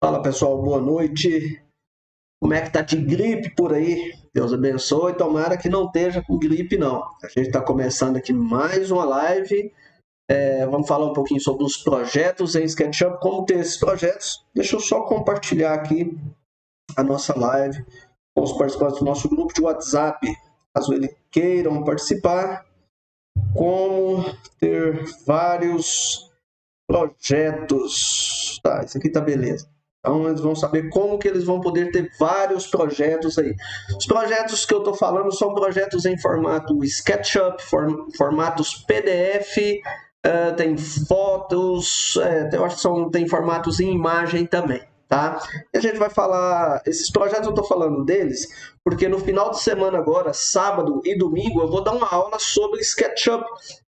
Fala pessoal, boa noite. Como é que tá de gripe por aí? Deus abençoe. Tomara que não esteja com gripe, não. A gente está começando aqui mais uma live. Vamos falar um pouquinho sobre os projetos em SketchUp, como ter esses projetos. Deixa eu só compartilhar aqui a nossa live com os participantes do nosso grupo de WhatsApp, caso eles queiram participar. Como ter vários projetos. Tá, isso aqui tá beleza. Então eles vão saber como que eles vão poder ter vários projetos aí. Os projetos que eu estou falando são projetos em formato SketchUp, formatos PDF, tem fotos, eu acho que tem formatos em imagem também, tá? E a gente vai falar, esses projetos eu estou falando deles, porque no final de semana agora, sábado e domingo, eu vou dar uma aula sobre SketchUp,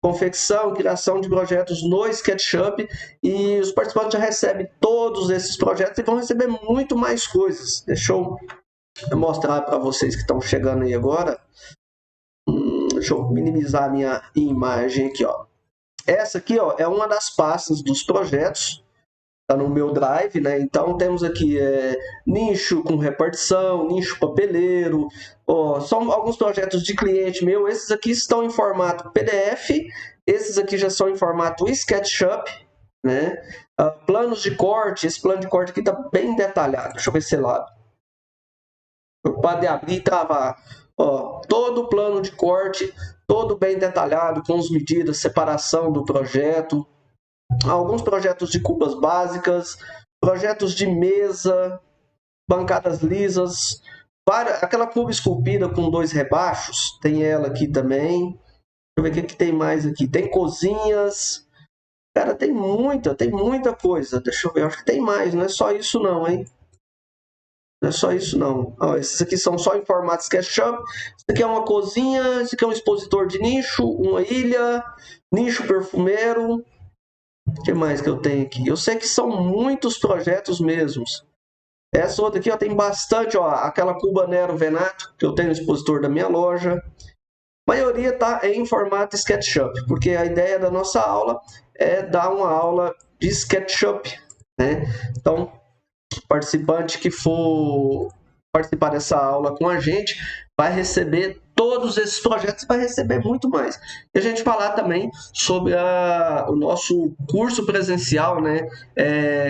confecção, criação de projetos no SketchUp, e os participantes já recebem todos esses projetos e vão receber muito mais coisas. Deixa eu mostrar para vocês que estão chegando aí agora. Deixa eu minimizar a minha imagem aqui, ó. Essa aqui, ó, é uma das pastas dos projetos. Está no meu Drive, né? Então temos aqui nicho com repartição, nicho papeleiro, são alguns projetos de cliente meu. Esses aqui estão em formato PDF, esses aqui já são em formato SketchUp, né? Planos de corte, esse plano de corte aqui está bem detalhado. Deixa eu ver se lá. Pode abrir e travar. Todo o plano de corte, todo bem detalhado, com as medidas, separação do projeto. Alguns projetos de cubas básicas, projetos de mesa, bancadas lisas, aquela cuba esculpida com 2 rebaixos, tem ela aqui também. Deixa eu ver o que tem mais aqui. Tem cozinhas. Cara, tem muita coisa. Deixa eu ver, acho que tem mais, não é só isso não, hein? Não é só isso não. Esses aqui são só em formato SketchUp. Isso aqui é uma cozinha, isso aqui é um expositor de nicho, uma ilha, nicho perfumeiro. O que mais que eu tenho aqui? Eu sei que são muitos projetos mesmos. Essa outra aqui ó, tem bastante, ó, aquela Cuba Nero Venato, que eu tenho no expositor da minha loja. A maioria está em formato SketchUp, porque a ideia da nossa aula é dar uma aula de SketchUp, né? Então, o participante que for participar dessa aula com a gente vai receber todos esses projetos, vai receber muito mais. E a gente falar também sobre o nosso curso presencial, né,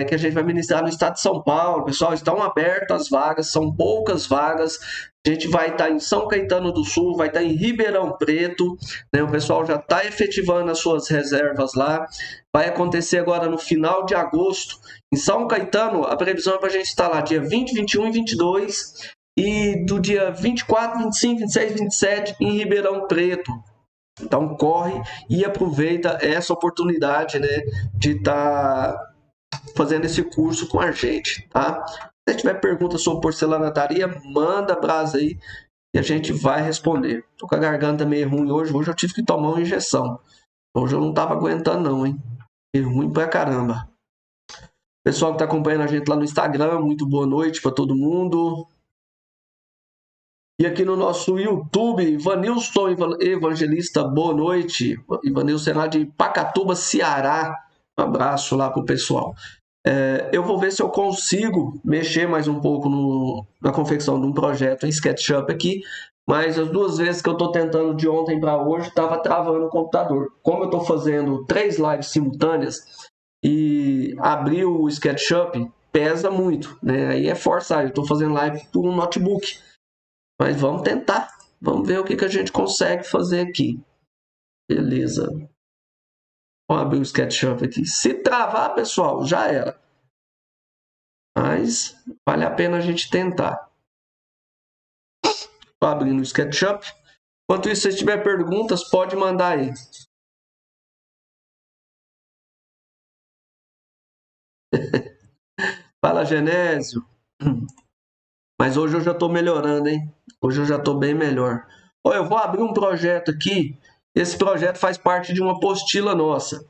que a gente vai ministrar no estado de São Paulo. Pessoal, estão abertas as vagas, são poucas vagas. A gente vai estar em São Caetano do Sul, vai estar em Ribeirão Preto, né? O pessoal já está efetivando as suas reservas lá. Vai acontecer agora no final de agosto. Em São Caetano, a previsão é para a gente estar lá dia 20, 21 e 22, e do dia 24, 25, 26, 27 em Ribeirão Preto. Então corre e aproveita essa oportunidade, né, de estar fazendo esse curso com a gente, tá? Se tiver pergunta sobre porcelanaria, manda brasa aí e a gente vai responder. Tô com a garganta meio ruim hoje eu tive que tomar uma injeção. Hoje eu não tava aguentando não, hein? Meio ruim pra caramba. Pessoal que está acompanhando a gente lá no Instagram, muito boa noite para todo mundo. E aqui no nosso YouTube, Ivanilson Evangelista, boa noite. Ivanilson é lá de Pacatuba, Ceará. Um abraço lá para o pessoal. Eu vou ver se eu consigo mexer mais um pouco na confecção de um projeto em SketchUp aqui, mas as 2 vezes que eu estou tentando de ontem para hoje, estava travando o computador. Como eu estou fazendo 3 lives simultâneas e abrir o SketchUp pesa muito, né? Aí é forçado. Eu estou fazendo live por um notebook. Mas vamos tentar. Vamos ver o que a gente consegue fazer aqui. Beleza. Vamos abrir o SketchUp aqui. Se travar, pessoal, já era. Mas vale a pena a gente tentar. Estou abrindo o SketchUp. Enquanto isso, se tiver perguntas, pode mandar aí. Fala, Genésio. Mas hoje eu já estou melhorando, hein? Hoje eu já estou bem melhor. Eu vou abrir um projeto aqui. Esse projeto faz parte de uma apostila nossa.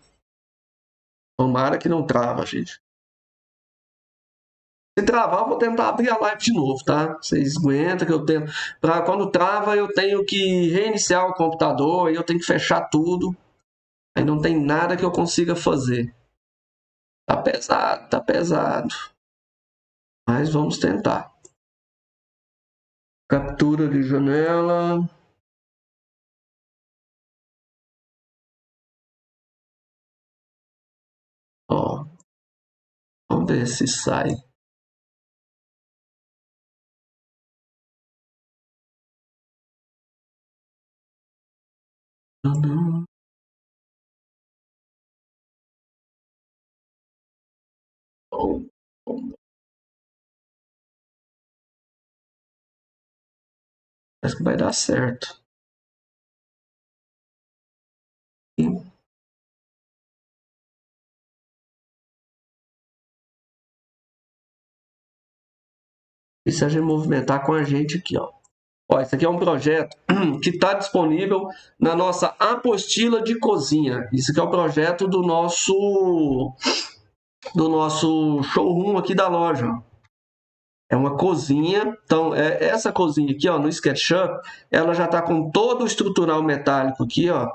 Tomara que não trava, gente. Se travar, eu vou tentar abrir a live de novo, tá? Vocês aguentam que eu tenho. Quando trava, eu tenho que reiniciar o computador, aí eu tenho que fechar tudo. Aí não tem nada que eu consiga fazer. Tá pesado, tá pesado. Mas vamos tentar. Captura de janela. Ó, vamos ver se sai. Parece que vai dar certo. E se a gente movimentar com a gente aqui, ó. Ó, esse aqui é um projeto que está disponível na nossa apostila de cozinha. Isso aqui é o projeto do nosso showroom aqui da loja. É uma cozinha. Então, essa cozinha aqui, ó, no SketchUp, ela já está com todo o estrutural metálico aqui, ó.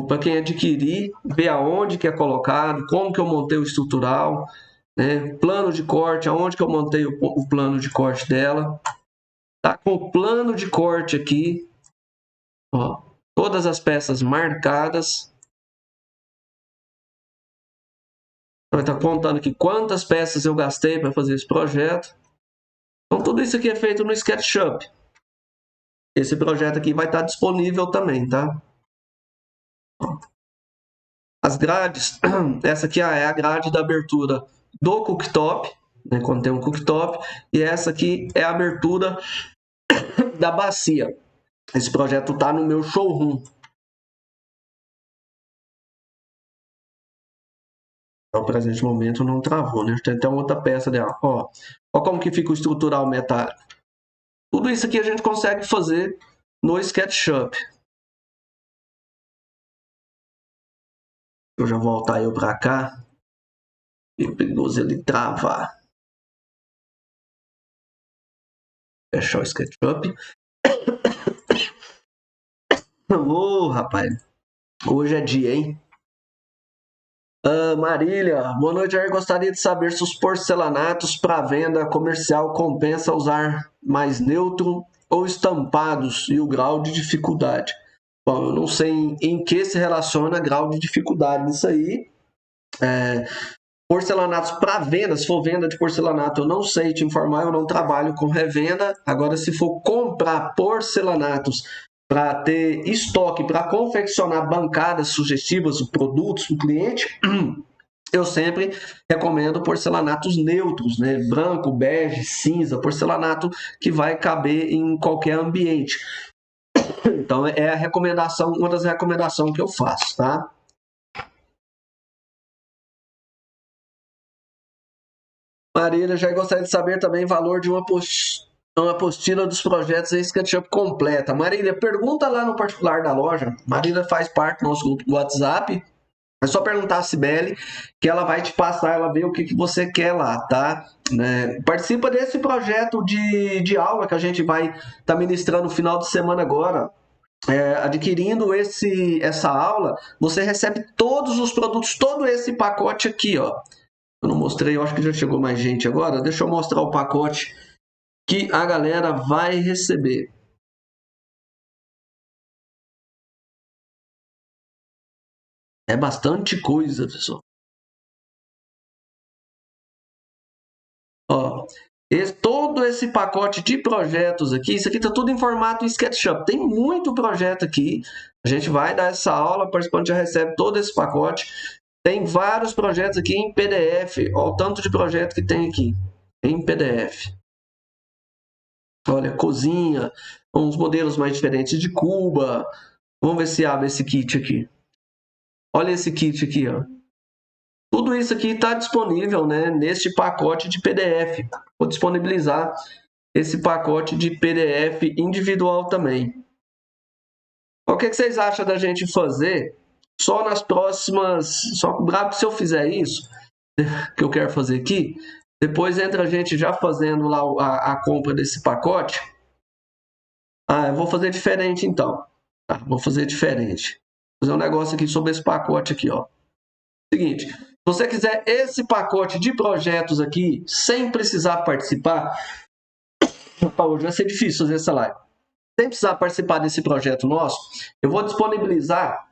Para quem adquirir, ver aonde que é colocado, como que eu montei o estrutural, né? Plano de corte, aonde que eu montei o plano de corte dela. Tá com o plano de corte aqui, ó, todas as peças marcadas. Vai estar contando aqui quantas peças eu gastei para fazer esse projeto. Então, tudo isso aqui é feito no SketchUp. Esse projeto aqui vai estar disponível também, tá? As grades, essa aqui é a grade da abertura do cooktop, né, quando tem um cooktop, e essa aqui é a abertura da bacia. Esse projeto está no meu showroom. No presente momento não travou, né? Tem até uma outra peça dela. Ó como que fica o estrutural metálico. Tudo isso aqui a gente consegue fazer no SketchUp. Eu já voltar eu para cá. E o perigoso ele travar. Fechar o SketchUp. Ô, rapaz. Hoje é dia, hein? Marília, boa noite. Eu gostaria de saber se os porcelanatos para venda comercial compensa usar mais neutro ou estampados e o grau de dificuldade. Bom, eu não sei em que se relaciona grau de dificuldade nisso aí. Porcelanatos para venda, se for venda de porcelanato, eu não sei te informar, eu não trabalho com revenda. Agora, se for comprar porcelanatos para ter estoque, para confeccionar bancadas sugestivas, produtos para o cliente, eu sempre recomendo porcelanatos neutros, né? Branco, bege, cinza, porcelanato que vai caber em qualquer ambiente. Então, é a recomendação, uma das recomendações que eu faço, tá? Marília, já gostaria de saber também o valor de uma apostila dos projetos em SketchUp completa. Marília, pergunta lá no particular da loja. Marília faz parte do nosso grupo do WhatsApp. É só perguntar a Cibele que ela vai te passar, ela vê o que você quer lá, tá? Participa desse projeto de aula que a gente vai estar ministrando no final de semana agora. Adquirindo essa aula, você recebe todos os produtos, todo esse pacote aqui, ó. Eu não mostrei, eu acho que já chegou mais gente agora. Deixa eu mostrar o pacote que a galera vai receber. É bastante coisa, pessoal. Ó, todo esse pacote de projetos aqui, isso aqui está tudo em formato SketchUp. Tem muito projeto aqui. A gente vai dar essa aula, o participante já recebe todo esse pacote. Tem vários projetos aqui em PDF. Olha o tanto de projeto que tem aqui em PDF. Olha, cozinha, uns modelos mais diferentes de cuba. Vamos ver se abre esse kit aqui. Olha esse kit aqui, ó. Tudo isso aqui está disponível, né, neste pacote de PDF. Vou disponibilizar esse pacote de PDF individual também. O que vocês acham da gente fazer só nas próximas... Só se eu fizer isso, que eu quero fazer aqui, depois entra a gente já fazendo lá a compra desse pacote. Eu vou fazer diferente então. Vou fazer diferente. Vou fazer um negócio aqui sobre esse pacote aqui, ó. Seguinte, você quiser esse pacote de projetos aqui, sem precisar participar, hoje vai ser difícil fazer essa live. Sem precisar participar desse projeto nosso, eu vou disponibilizar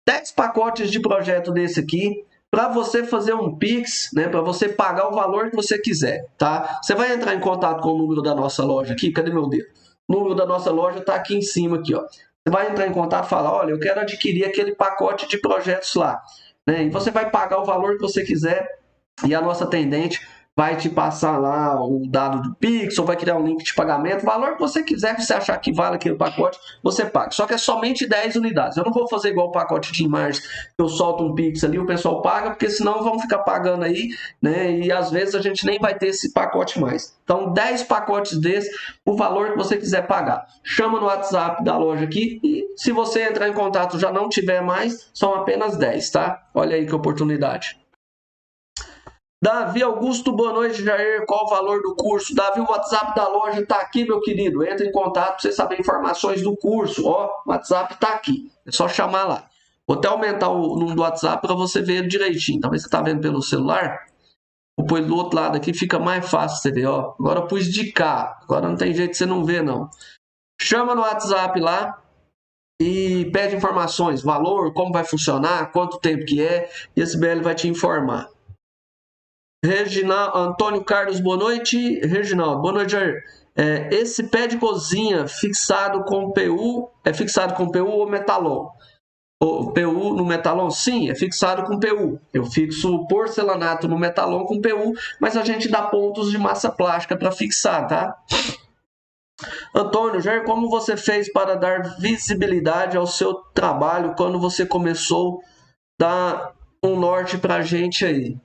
10 pacotes de projeto desse aqui, para você fazer um Pix, né, para você pagar o valor que você quiser, tá? Você vai entrar em contato com o número da nossa loja aqui, cadê meu dedo? O número da nossa loja está aqui em cima, aqui, ó. Você vai entrar em contato e falar, olha, eu quero adquirir aquele pacote de projetos lá, né? E você vai pagar o valor que você quiser e a nossa atendente vai te passar lá o dado do Pix, ou vai criar um link de pagamento, o valor que você quiser, que você achar que vale aquele pacote, você paga. Só que é somente 10 unidades. Eu não vou fazer igual o pacote de imagens, que eu solto um Pix ali, o pessoal paga, porque senão vão ficar pagando aí, né? E às vezes a gente nem vai ter esse pacote mais. Então, 10 pacotes desses, o valor que você quiser pagar. Chama no WhatsApp da loja aqui e se você entrar em contato já não tiver mais, são apenas 10, tá? Olha aí que oportunidade. Davi Augusto, boa noite, Jair. Qual o valor do curso? Davi, o WhatsApp da loja está aqui, meu querido. Entre em contato para você saber informações do curso. Ó, o WhatsApp está aqui. É só chamar lá. Vou até aumentar o número do WhatsApp para você ver ele direitinho. Talvez você está vendo pelo celular. Vou pôr do outro lado aqui, fica mais fácil você ver. Ó. Agora eu pus de cá. Agora não tem jeito de você não ver, não. Chama no WhatsApp lá e pede informações. Valor, como vai funcionar, quanto tempo que é. E esse BL vai te informar. Reginaldo, Antônio Carlos, boa noite. Reginaldo, boa noite, Jair. Esse pé de cozinha fixado com PU, é fixado com PU ou metalon? O PU no metalon? Sim, é fixado com PU. Eu fixo porcelanato no metalon com PU, mas a gente dá pontos de massa plástica para fixar, tá? Antônio, Jair, como você fez para dar visibilidade ao seu trabalho quando você começou a dar um norte para a gente aí?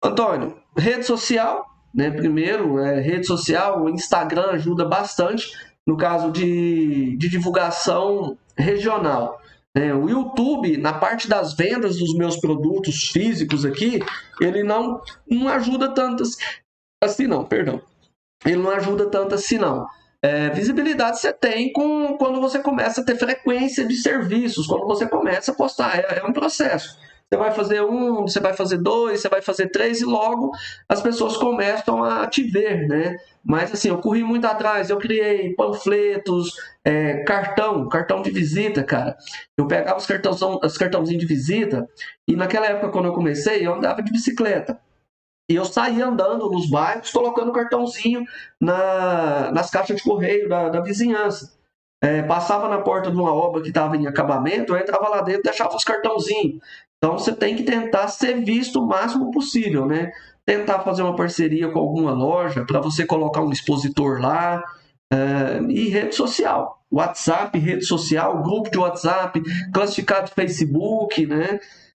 Antônio, rede social, né? Primeiro, rede social, o Instagram ajuda bastante no caso de divulgação regional. Né? O YouTube, na parte das vendas dos meus produtos físicos aqui, ele não ajuda tanto assim, não, perdão. Ele não ajuda tanto assim, não. Visibilidade você tem quando você começa a ter frequência de serviços, quando você começa a postar, é um processo. Você vai fazer 1, você vai fazer 2, você vai fazer 3 e logo as pessoas começam a te ver, né? Mas assim, eu corri muito atrás, eu criei panfletos, cartão de visita, cara. Eu pegava os cartãozinhos de visita e naquela época, quando eu comecei, eu andava de bicicleta. E eu saía andando nos bairros, colocando cartãozinho nas caixas de correio da vizinhança. Passava na porta de uma obra que estava em acabamento, eu entrava lá dentro e deixava os cartãozinhos. Então você tem que tentar ser visto o máximo possível, né? Tentar fazer uma parceria com alguma loja para você colocar um expositor lá. E rede social. WhatsApp, rede social, grupo de WhatsApp, classificado Facebook, né?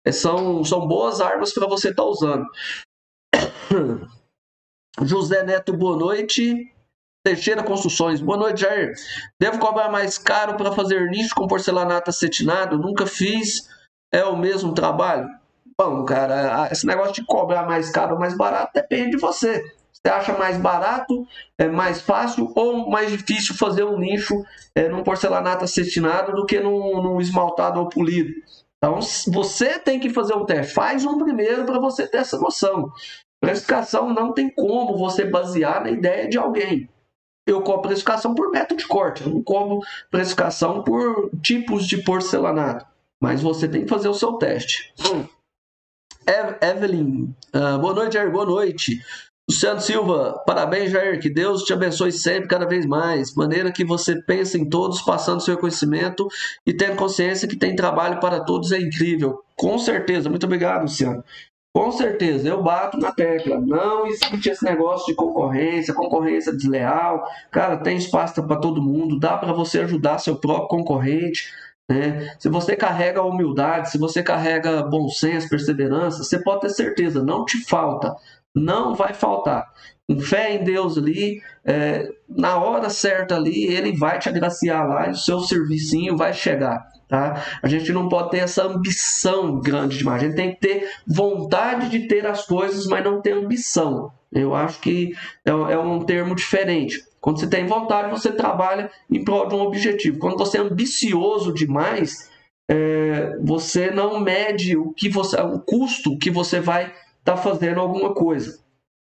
São boas armas para você estar usando. José Neto, boa noite. Teixeira Construções, boa noite, Jair. Devo cobrar mais caro para fazer nicho com porcelanato acetinado? Nunca fiz. É o mesmo trabalho? Bom, cara, esse negócio de cobrar mais caro ou mais barato depende de você. Você acha mais barato, mais fácil ou mais difícil fazer um nicho num porcelanato acetinado do que num esmaltado ou polido? Então, você tem que fazer um teste. Faz um primeiro para você ter essa noção. Precificação não tem como você basear na ideia de alguém. Eu cobro precificação por método de corte, eu não cobro precificação por tipos de porcelanato. Mas você tem que fazer o seu teste. Evelyn, boa noite, Jair, boa noite. Luciano Silva, parabéns, Jair, que Deus te abençoe sempre, cada vez mais. Maneira que você pensa em todos, passando seu conhecimento e tendo consciência que tem trabalho para todos é incrível. Com certeza, muito obrigado, Luciano. Com certeza, eu bato na tecla. Não existe esse negócio de concorrência desleal. Cara, tem espaço para todo mundo, dá para você ajudar seu próprio concorrente. Né? Se você carrega humildade, se você carrega bom senso, perseverança, você pode ter certeza, não te falta. Não vai faltar. Com fé em Deus ali, na hora certa ali, ele vai te agraciar lá e o seu servicinho vai chegar. Tá? A gente não pode ter essa ambição grande demais. A gente tem que ter vontade de ter as coisas, mas não ter ambição. Eu acho que é um termo diferente. Quando você tem vontade, você trabalha em prol de um objetivo. Quando você é ambicioso demais, você não mede o custo que você vai estar fazendo alguma coisa.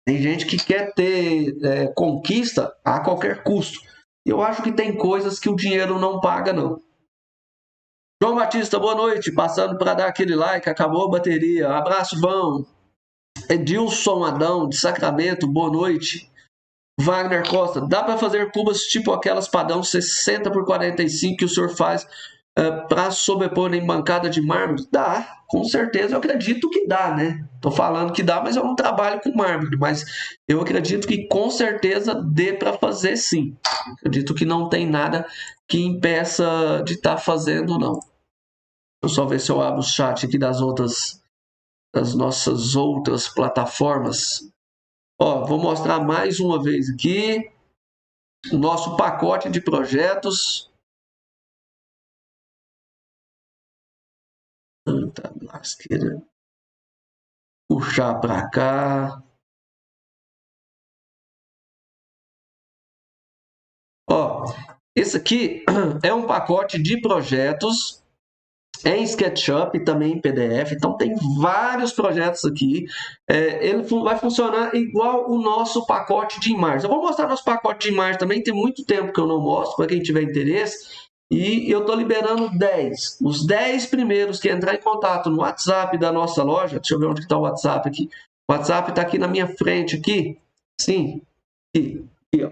Tem gente que quer ter conquista a qualquer custo. Eu acho que tem coisas que o dinheiro não paga, não. João Batista, boa noite. Passando para dar aquele like, acabou a bateria. Abraço, Vão. Edilson Adão, de Sacramento, boa noite. Wagner Costa, dá para fazer cubas tipo aquelas padrão 60 por 45 que o senhor faz para sobrepor em bancada de mármore? Dá, com certeza, eu acredito que dá, né? Tô falando que dá, mas eu não trabalho com mármore, mas eu acredito que com certeza dê para fazer sim. Acredito que não tem nada que impeça de estar fazendo, não. Deixa eu só ver se eu abro o chat aqui das nossas outras plataformas. Ó, vou mostrar mais uma vez aqui o nosso pacote de projetos. Tá, lasqueira. Puxar para cá. Ó, esse aqui é um pacote de projetos em SketchUp e também em PDF. Então tem vários projetos aqui. Ele vai funcionar igual o nosso pacote de imagens. Eu vou mostrar nosso pacote de imagens também. Tem muito tempo que eu não mostro, para quem tiver interesse. E eu estou liberando 10. Os 10 primeiros que entrar em contato no WhatsApp da nossa loja. Deixa eu ver onde está o WhatsApp aqui. O WhatsApp está aqui na minha frente. Aqui. Sim. Aqui, ó.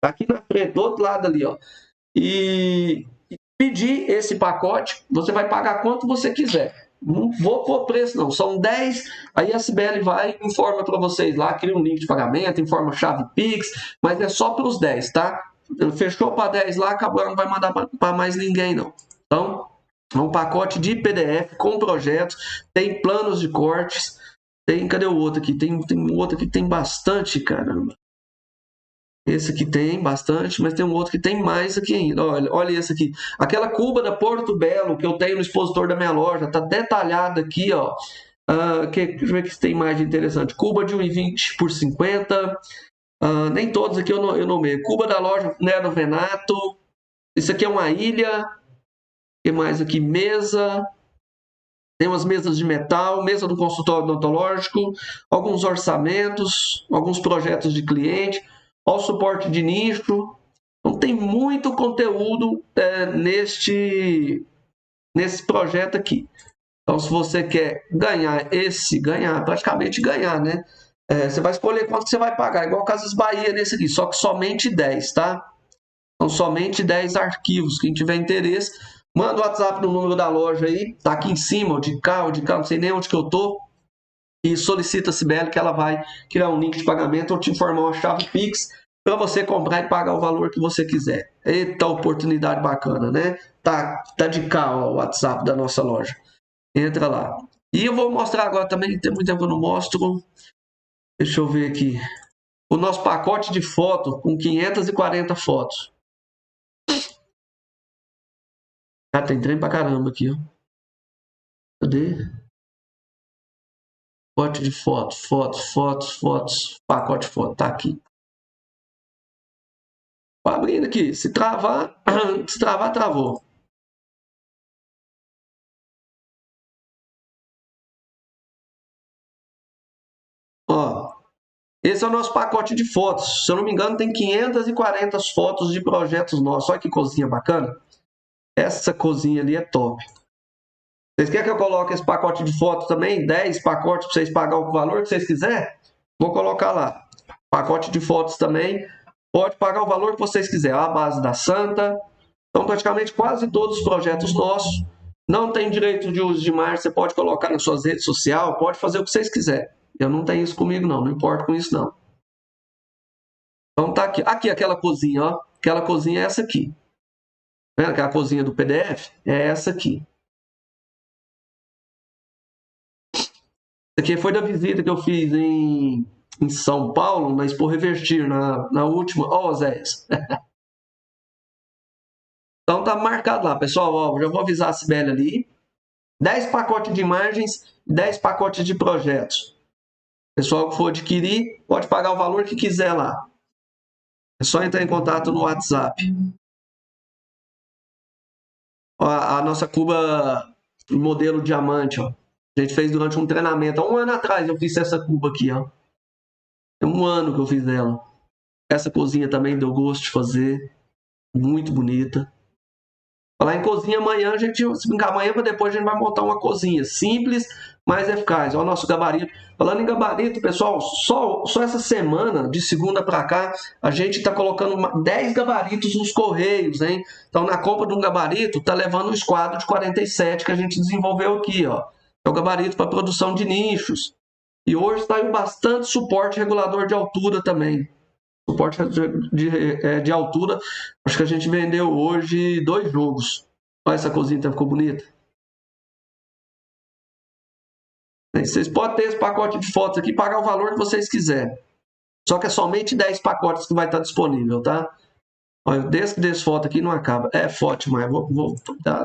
Tá aqui na frente, do outro lado ali, ó. E pedir esse pacote, você vai pagar quanto você quiser. Não vou pôr preço, não. São 10, aí a Sibeli vai e informa para vocês lá, cria um link de pagamento, informa chave Pix, mas é só para os 10, tá? Fechou para 10 lá, acabou, não vai mandar para mais ninguém, não. Então, é um pacote de PDF com projetos, tem planos de cortes, tem, cadê o outro aqui? Tem um outro aqui que tem bastante, caramba. Esse aqui tem bastante, mas tem um outro que tem mais aqui ainda. Olha esse aqui. Aquela cuba da Porto Belo que eu tenho no expositor da minha loja, tá detalhada aqui, ó. Deixa eu ver que tem mais de interessante. Cuba de 1,20 por 50. Nem todos aqui eu nomeio. Cuba da loja Nero Venato. Isso aqui é uma ilha. O que mais aqui? Mesa. Tem umas mesas de metal, mesa do consultório odontológico, alguns orçamentos, alguns projetos de cliente, ao suporte de nicho. Então tem muito conteúdo nesse projeto aqui. Então se você quer praticamente ganhar, né? Você vai escolher quanto você vai pagar, igual o Casas Bahia nesse aqui, só que somente 10, tá? São somente 10 arquivos. Quem tiver interesse, manda o WhatsApp no número da loja aí, tá aqui em cima, ou de cá, não sei nem onde que eu tô, e solicita a Sibeli que ela vai criar um link de pagamento ou te informar uma chave Pix para você comprar e pagar o valor que você quiser. Eita oportunidade bacana, né? Tá de cá ó, o WhatsApp da nossa loja. Entra lá. E eu vou mostrar agora também, tem muito tempo que eu não mostro. Deixa eu ver aqui. O nosso pacote de foto com 540 fotos. Ah, tem trem pra caramba aqui, ó. Cadê? Pacote de fotos. Pacote de foto, tá aqui. Tô abrindo aqui. Se travar, travou. Ó, esse é o nosso pacote de fotos. Se eu não me engano, tem 540 fotos de projetos nossos. Olha que cozinha bacana. Essa cozinha ali é top. Vocês querem que eu coloque esse pacote de fotos também? 10 pacotes para vocês pagar o valor que vocês quiserem? Vou colocar lá. Pacote de fotos também. Pode pagar o valor que vocês quiserem. A base da Santa. Então, praticamente quase todos os projetos nossos não tem direito de uso de imagem. Você pode colocar nas suas redes sociais, pode fazer o que vocês quiserem. Eu não tenho isso comigo, não importo com isso, não. Então, tá aqui. Aqui, aquela cozinha, ó. Aquela cozinha é essa aqui. Vendo aquela cozinha do PDF? É essa aqui. Isso aqui foi da visita que eu fiz em São Paulo, na Expo Revertir, na última. Ó, Zéias. Então tá marcado lá, pessoal. Ó, já vou avisar a Sibeli ali. 10 pacotes de imagens, 10 pacotes de projetos. Pessoal que for adquirir, pode pagar o valor que quiser lá. É só entrar em contato no WhatsApp. A nossa cuba modelo diamante, ó. A gente fez durante um treinamento. Há um ano atrás eu fiz essa cuba aqui, ó. Tem um ano que eu fiz ela. Essa cozinha também deu gosto de fazer. Muito bonita. Falar em cozinha, amanhã a gente, se brincar amanhã para depois, a gente vai montar uma cozinha simples, mas eficaz. Olha o nosso gabarito. Falando em gabarito, pessoal, só essa semana, de segunda para cá, a gente está colocando 10 gabaritos nos correios, hein? Então, na compra de um gabarito, tá levando um esquadro de 47 que a gente desenvolveu aqui, ó. É o gabarito para produção de nichos. E hoje está aí bastante suporte regulador de altura também. Suporte de altura, acho que a gente vendeu hoje 2 jogos. Olha essa cozinha, ficou bonita. Vocês podem ter esse pacote de fotos aqui e pagar o valor que vocês quiserem. Só que é somente 10 pacotes que vai estar disponível, tá? Olha, desse foto aqui não acaba. É foto demais. Vou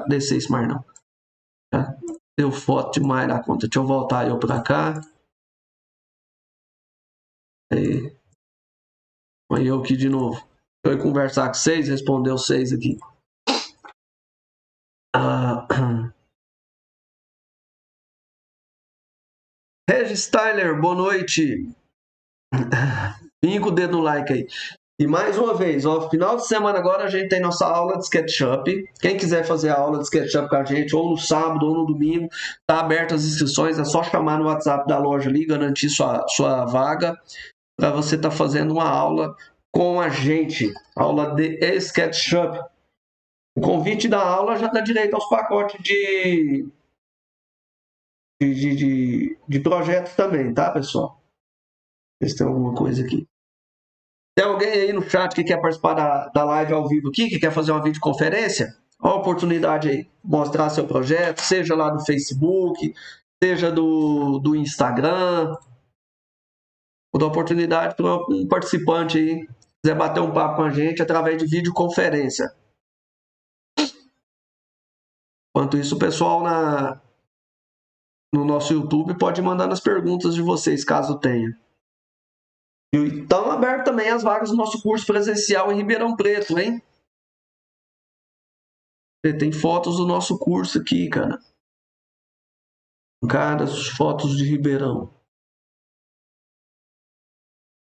descer isso mais não. Tá? Deu foto demais na conta. Deixa eu voltar eu pra cá. Aí. Olha eu aqui de novo. Eu ia conversar com vocês, responder os 6 aqui. Regis Tyler, boa noite. Pinca o dedo no like aí. E mais uma vez, ó, final de semana agora a gente tem nossa aula de SketchUp. Quem quiser fazer a aula de SketchUp com a gente, ou no sábado ou no domingo, tá aberto as inscrições. É só chamar no WhatsApp da loja ali, garantir sua vaga, para você estar fazendo uma aula com a gente. Aula de SketchUp. O convite da aula já dá direito aos pacotes de projetos também, tá, pessoal? Ver se tem alguma coisa aqui. Tem alguém aí no chat que quer participar da live ao vivo aqui, que quer fazer uma videoconferência? Olha a oportunidade aí, mostrar seu projeto, seja lá do Facebook, seja do Instagram. Vou dar oportunidade para um participante aí, quiser bater um papo com a gente através de videoconferência. Enquanto isso, o pessoal no nosso YouTube pode mandar as perguntas de vocês, caso tenha. E estão abertas também as vagas do nosso curso presencial em Ribeirão Preto, hein? Tem fotos do nosso curso aqui, cara. Cara, as fotos de Ribeirão.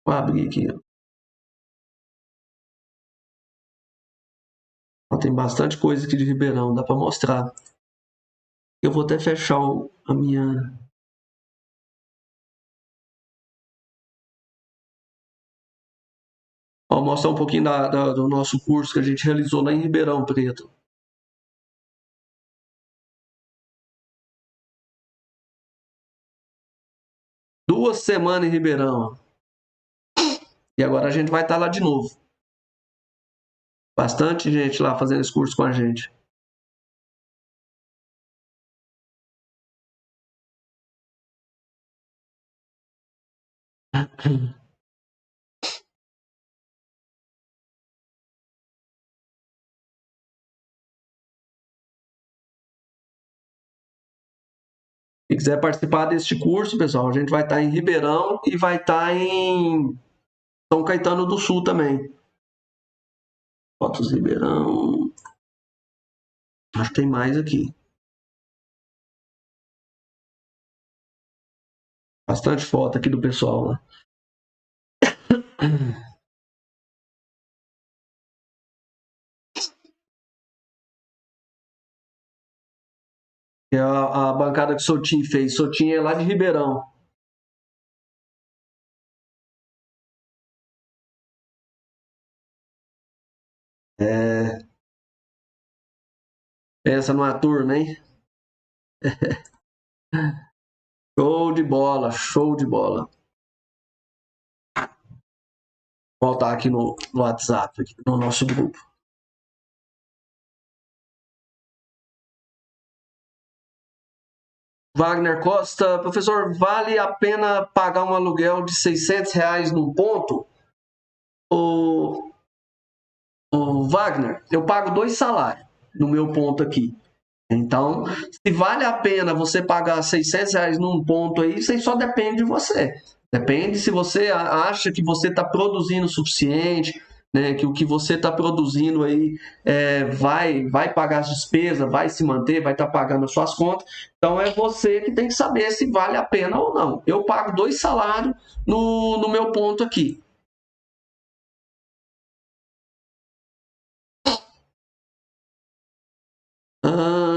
Vou abrir aqui. Ó, tem bastante coisa aqui de Ribeirão, dá para mostrar. Eu vou até fechar a minha... Ó, mostrar um pouquinho do nosso curso que a gente realizou lá em Ribeirão Preto. Duas semanas em Ribeirão. E agora a gente vai estar lá de novo. Bastante gente lá fazendo esse curso com a gente. Se quiser participar deste curso, pessoal, a gente vai estar em Ribeirão e vai estar em São Caetano do Sul também. Fotos Ribeirão. Acho que tem mais aqui. Bastante foto aqui do pessoal lá. É a bancada que o Sotinho fez. Sotinho é lá de Ribeirão. É... Pensa numa turma, hein? Show de bola, show de bola. Vou voltar aqui no WhatsApp, aqui no nosso grupo. Wagner Costa, professor, vale a pena pagar um aluguel de R$600 num ponto? O Wagner, eu pago 2 salários no meu ponto aqui. Então, se vale a pena você pagar R$600 num ponto aí, isso aí só depende de você. Depende se você acha que você está produzindo o suficiente, né, que o que você está produzindo aí vai pagar as despesas, vai se manter, vai estar pagando as suas contas. Então é você que tem que saber se vale a pena ou não. Eu pago 2 salários no meu ponto aqui.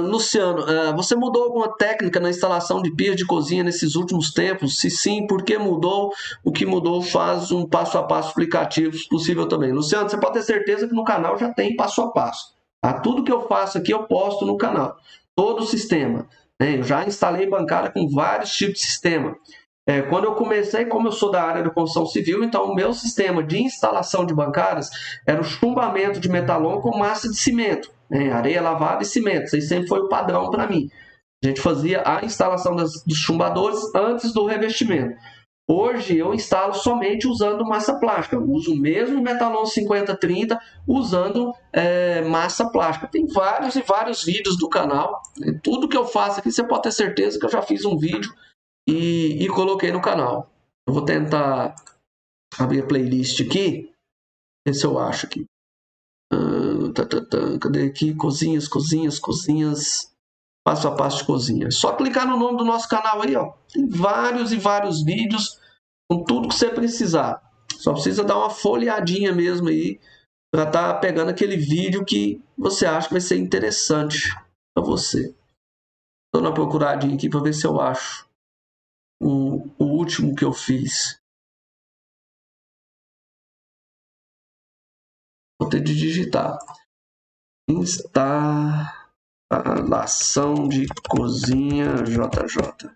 Luciano, você mudou alguma técnica na instalação de pias de cozinha nesses últimos tempos? Se sim, por que mudou? O que mudou faz um passo a passo explicativo, se possível também. Luciano, você pode ter certeza que no canal já tem passo a passo. Tá? Tudo que eu faço aqui eu posto no canal. Todo o sistema, né? Eu já instalei bancada com vários tipos de sistema. Quando eu comecei, como eu sou da área da construção civil, então o meu sistema de instalação de bancadas era o chumbamento de metalon com massa de cimento, né? Areia lavada e cimento. Isso aí sempre foi o padrão para mim. A gente fazia a instalação dos chumbadores antes do revestimento. Hoje eu instalo somente usando massa plástica. Eu uso o mesmo metalon 5030 usando massa plástica. Tem vários e vários vídeos do canal. Tudo que eu faço aqui, você pode ter certeza que eu já fiz um vídeo e coloquei no canal. Eu vou tentar abrir a playlist aqui, ver se eu acho aqui. Cadê aqui? Cozinhas, cozinhas, cozinhas. Passo a passo de cozinha. Só clicar no nome do nosso canal aí, ó. Tem vários e vários vídeos com tudo que você precisar. Só precisa dar uma folheadinha mesmo aí para estar pegando aquele vídeo que você acha que vai ser interessante para você. Estou na procuradinha aqui para ver se eu acho o último que eu fiz. Vou ter de digitar. Instalação de cozinha JJ.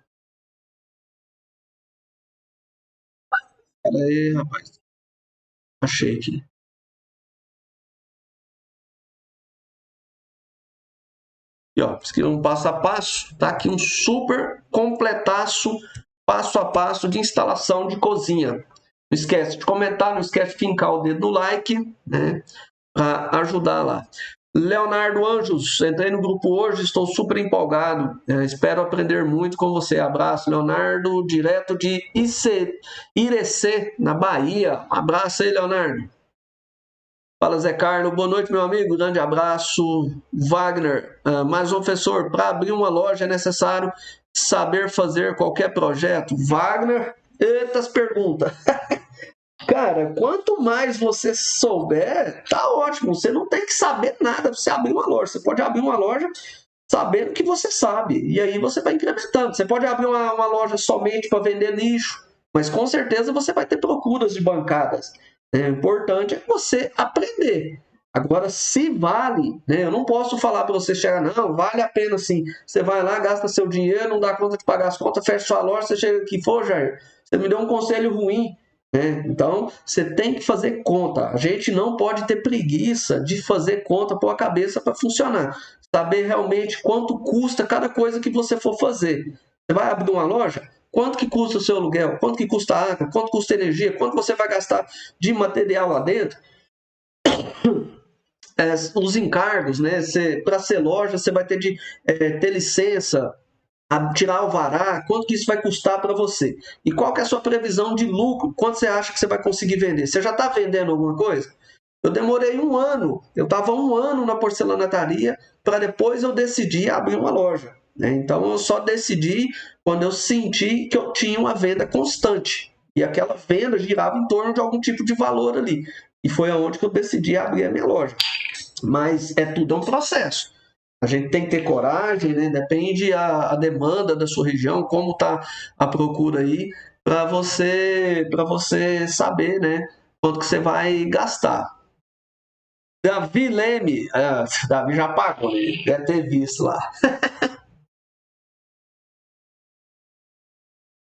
Pera aí, rapaz. Achei aqui. E ó, isso aqui é um passo a passo. Tá aqui um super completaço, passo a passo de instalação de cozinha. Não esquece de comentar, não esquece de fincar o dedo no like, né? Para ajudar lá. Leonardo Anjos, entrei no grupo hoje, estou super empolgado. Espero aprender muito com você. Abraço, Leonardo, direto de Irecê, na Bahia. Um abraço aí, Leonardo. Fala, Zé Carlos. Boa noite, meu amigo. Grande abraço. Wagner, mais um professor. Para abrir uma loja é necessário saber fazer qualquer projeto? Wagner, eita perguntas. Cara, quanto mais você souber, tá ótimo. Você não tem que saber nada para você abrir uma loja. Você pode abrir uma loja sabendo que você sabe. E aí você vai incrementando. Você pode abrir uma loja somente para vender lixo, mas com certeza você vai ter procuras de bancadas. O importante é você aprender. Agora, se vale, né, eu não posso falar para você chegar, não, vale a pena sim. Você vai lá, gasta seu dinheiro, não dá conta de pagar as contas, fecha sua loja, você chega aqui, Jair, você me deu um conselho ruim. Então, você tem que fazer conta. A gente não pode ter preguiça de fazer conta, pôr a cabeça para funcionar. Saber realmente quanto custa cada coisa que você for fazer. Você vai abrir uma loja? Quanto que custa o seu aluguel? Quanto que custa a água? Quanto custa a energia? Quanto você vai gastar de material lá dentro? Os encargos, né? Para ser loja, você vai ter de ter licença, tirar alvará, quanto que isso vai custar para você? E qual que é a sua previsão de lucro? Quanto você acha que você vai conseguir vender? Você já está vendendo alguma coisa? Eu demorei 1 ano, eu estava 1 ano na porcelanataria para depois eu decidir abrir uma loja. Né? Então eu só decidi quando eu senti que eu tinha uma venda constante. E aquela venda girava em torno de algum tipo de valor ali. E foi aonde que eu decidi abrir a minha loja. Mas tudo um processo. A gente tem que ter coragem, né? Depende a demanda da sua região, como está a procura aí, para você saber, né? Quanto que você vai gastar. Davi Leme, Davi já pagou, né? Deve ter visto lá.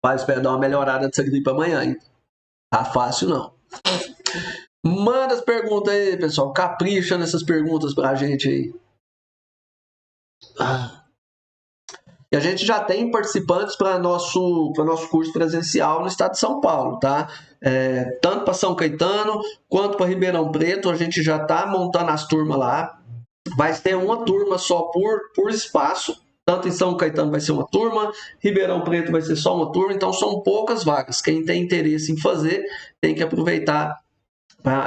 Mas espero dar uma melhorada dessa gripe amanhã, hein? Tá fácil não. Manda as perguntas aí, pessoal. Capricha nessas perguntas pra gente aí. E a gente já tem participantes para nosso curso presencial no estado de São Paulo, tá? Tanto para São Caetano quanto para Ribeirão Preto, a gente já está montando as turmas lá. Vai ter uma turma só por espaço. Tanto em São Caetano vai ser uma turma, Ribeirão Preto vai ser só uma turma, então são poucas vagas. Quem tem interesse em fazer tem que aproveitar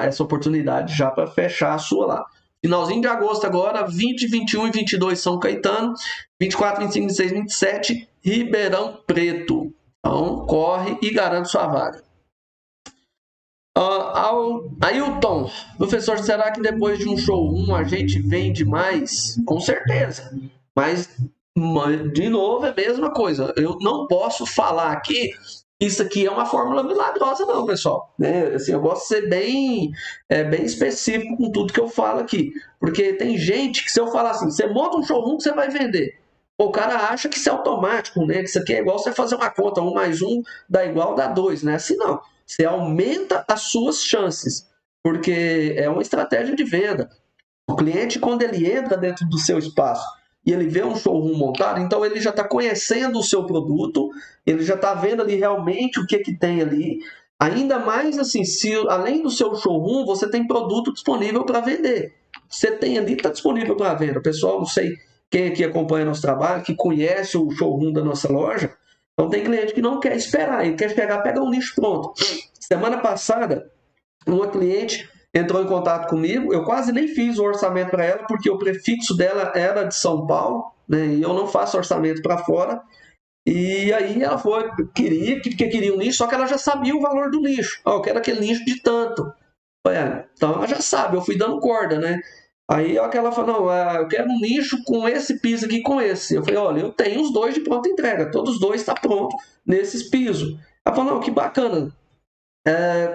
essa oportunidade já para fechar a sua lá. Finalzinho de agosto agora, 20, 21 e 22 São Caetano, 24, 25, 26, 27 Ribeirão Preto. Então, corre e garante sua vaga. Ailton, professor, será que depois de um show 1 a gente vende mais? Com certeza. Mas, de novo, é a mesma coisa. Eu não posso falar aqui isso aqui é uma fórmula milagrosa, não, pessoal. Né? Assim, eu gosto de ser bem específico com tudo que eu falo aqui. Porque tem gente que, se eu falar assim, você monta um showroom que você vai vender. O cara acha que isso é automático, né? Que isso aqui é igual você fazer uma conta, 1 mais 1 dá igual, dá 2, né? Assim não. Você aumenta as suas chances, porque é uma estratégia de venda. O cliente, quando ele entra dentro do seu espaço e ele vê um showroom montado, então ele já está conhecendo o seu produto, ele já está vendo ali realmente o que tem ali. Ainda mais assim, se além do seu showroom, você tem produto disponível para vender. Você tem ali, está disponível para venda. Pessoal, não sei quem aqui acompanha nosso trabalho, que conhece o showroom da nossa loja, então tem cliente que não quer esperar, ele quer chegar, pega um nicho pronto. Semana passada, uma cliente entrou em contato comigo, eu quase nem fiz o orçamento para ela, porque o prefixo dela era de São Paulo, né, e eu não faço orçamento para fora. E aí ela foi, queria um nicho, só que ela já sabia o valor do nicho. Eu quero aquele nicho de tanto. Então ela já sabe, eu fui dando corda, né? Aí ela falou, não, eu quero um nicho com esse piso aqui, com esse. Eu falei, olha, eu tenho os dois de pronta entrega, todos os dois estão prontos nesses pisos. Ela falou, não, que bacana.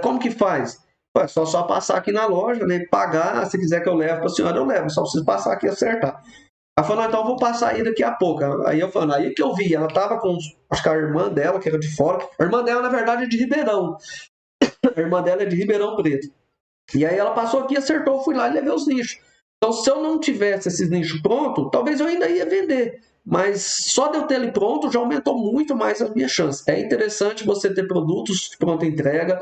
Como que faz? É só passar aqui na loja, né? Pagar, se quiser que eu leve para a senhora, eu levo. Só preciso passar aqui e acertar. Ela falou, então eu vou passar aí daqui a pouco. Aí eu falei, aí que eu vi, ela tava com, acho que a irmã dela, que era de fora. A irmã dela, na verdade, é de Ribeirão. A irmã dela é de Ribeirão Preto. E aí ela passou aqui, acertou, fui lá e levei os nichos. Então, se eu não tivesse esses nichos prontos, talvez eu ainda ia vender. Mas só de eu ter ele pronto já aumentou muito mais as minhas chances. É interessante você ter produtos de pronta entrega,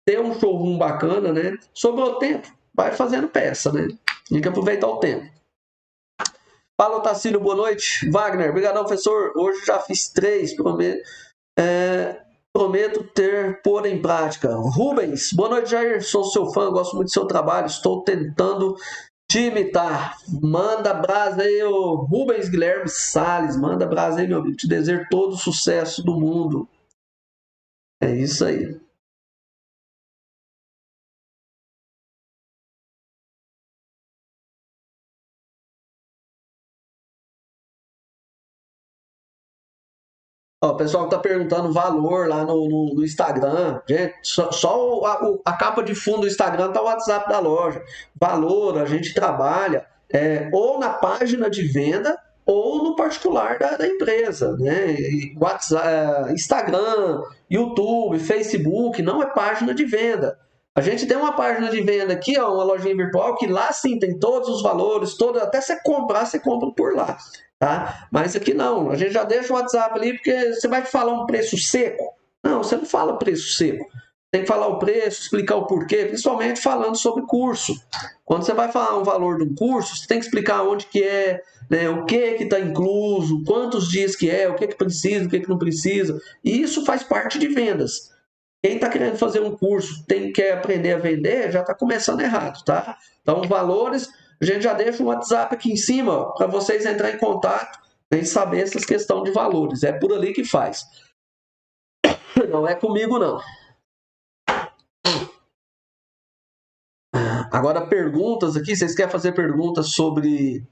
ter um showroom bacana, né? Sobrou tempo, vai fazendo peça, né? Tem que aproveitar o tempo. Fala, Otacílio, boa noite. Wagner, obrigadão, professor. Hoje já fiz 3, prometo pôr em prática. Rubens, boa noite, Jair. Sou seu fã, gosto muito do seu trabalho. Estou tentando te imitar. Manda brasa aí, ô Rubens Guilherme Salles. Manda brasa aí, meu amigo. Te desejo todo o sucesso do mundo. É isso aí. Ó, o pessoal está perguntando valor lá no Instagram. Gente, só a capa de fundo do Instagram tá o WhatsApp da loja. Valor, a gente trabalha ou na página de venda ou no particular da empresa. Né? WhatsApp, Instagram, YouTube, Facebook, não é página de venda. A gente tem uma página de venda aqui, ó, uma lojinha virtual, que lá sim tem todos os valores, até você comprar, você compra por lá. Tá? Mas aqui não, a gente já deixa o WhatsApp ali, porque você vai falar um preço seco. Não, você não fala preço seco. Tem que falar o preço, explicar o porquê, principalmente falando sobre curso. Quando você vai falar um valor de um curso, você tem que explicar onde que é, né, o que está incluso, quantos dias que é, o que precisa, o que não precisa. E isso faz parte de vendas. Quem está querendo fazer um curso, quer aprender a vender, já está começando errado, tá? Então, valores, a gente já deixa um WhatsApp aqui em cima para vocês entrar em contato e saber essas questões de valores. É por ali que faz. Não é comigo, não. Agora, perguntas aqui, vocês querem fazer perguntas sobre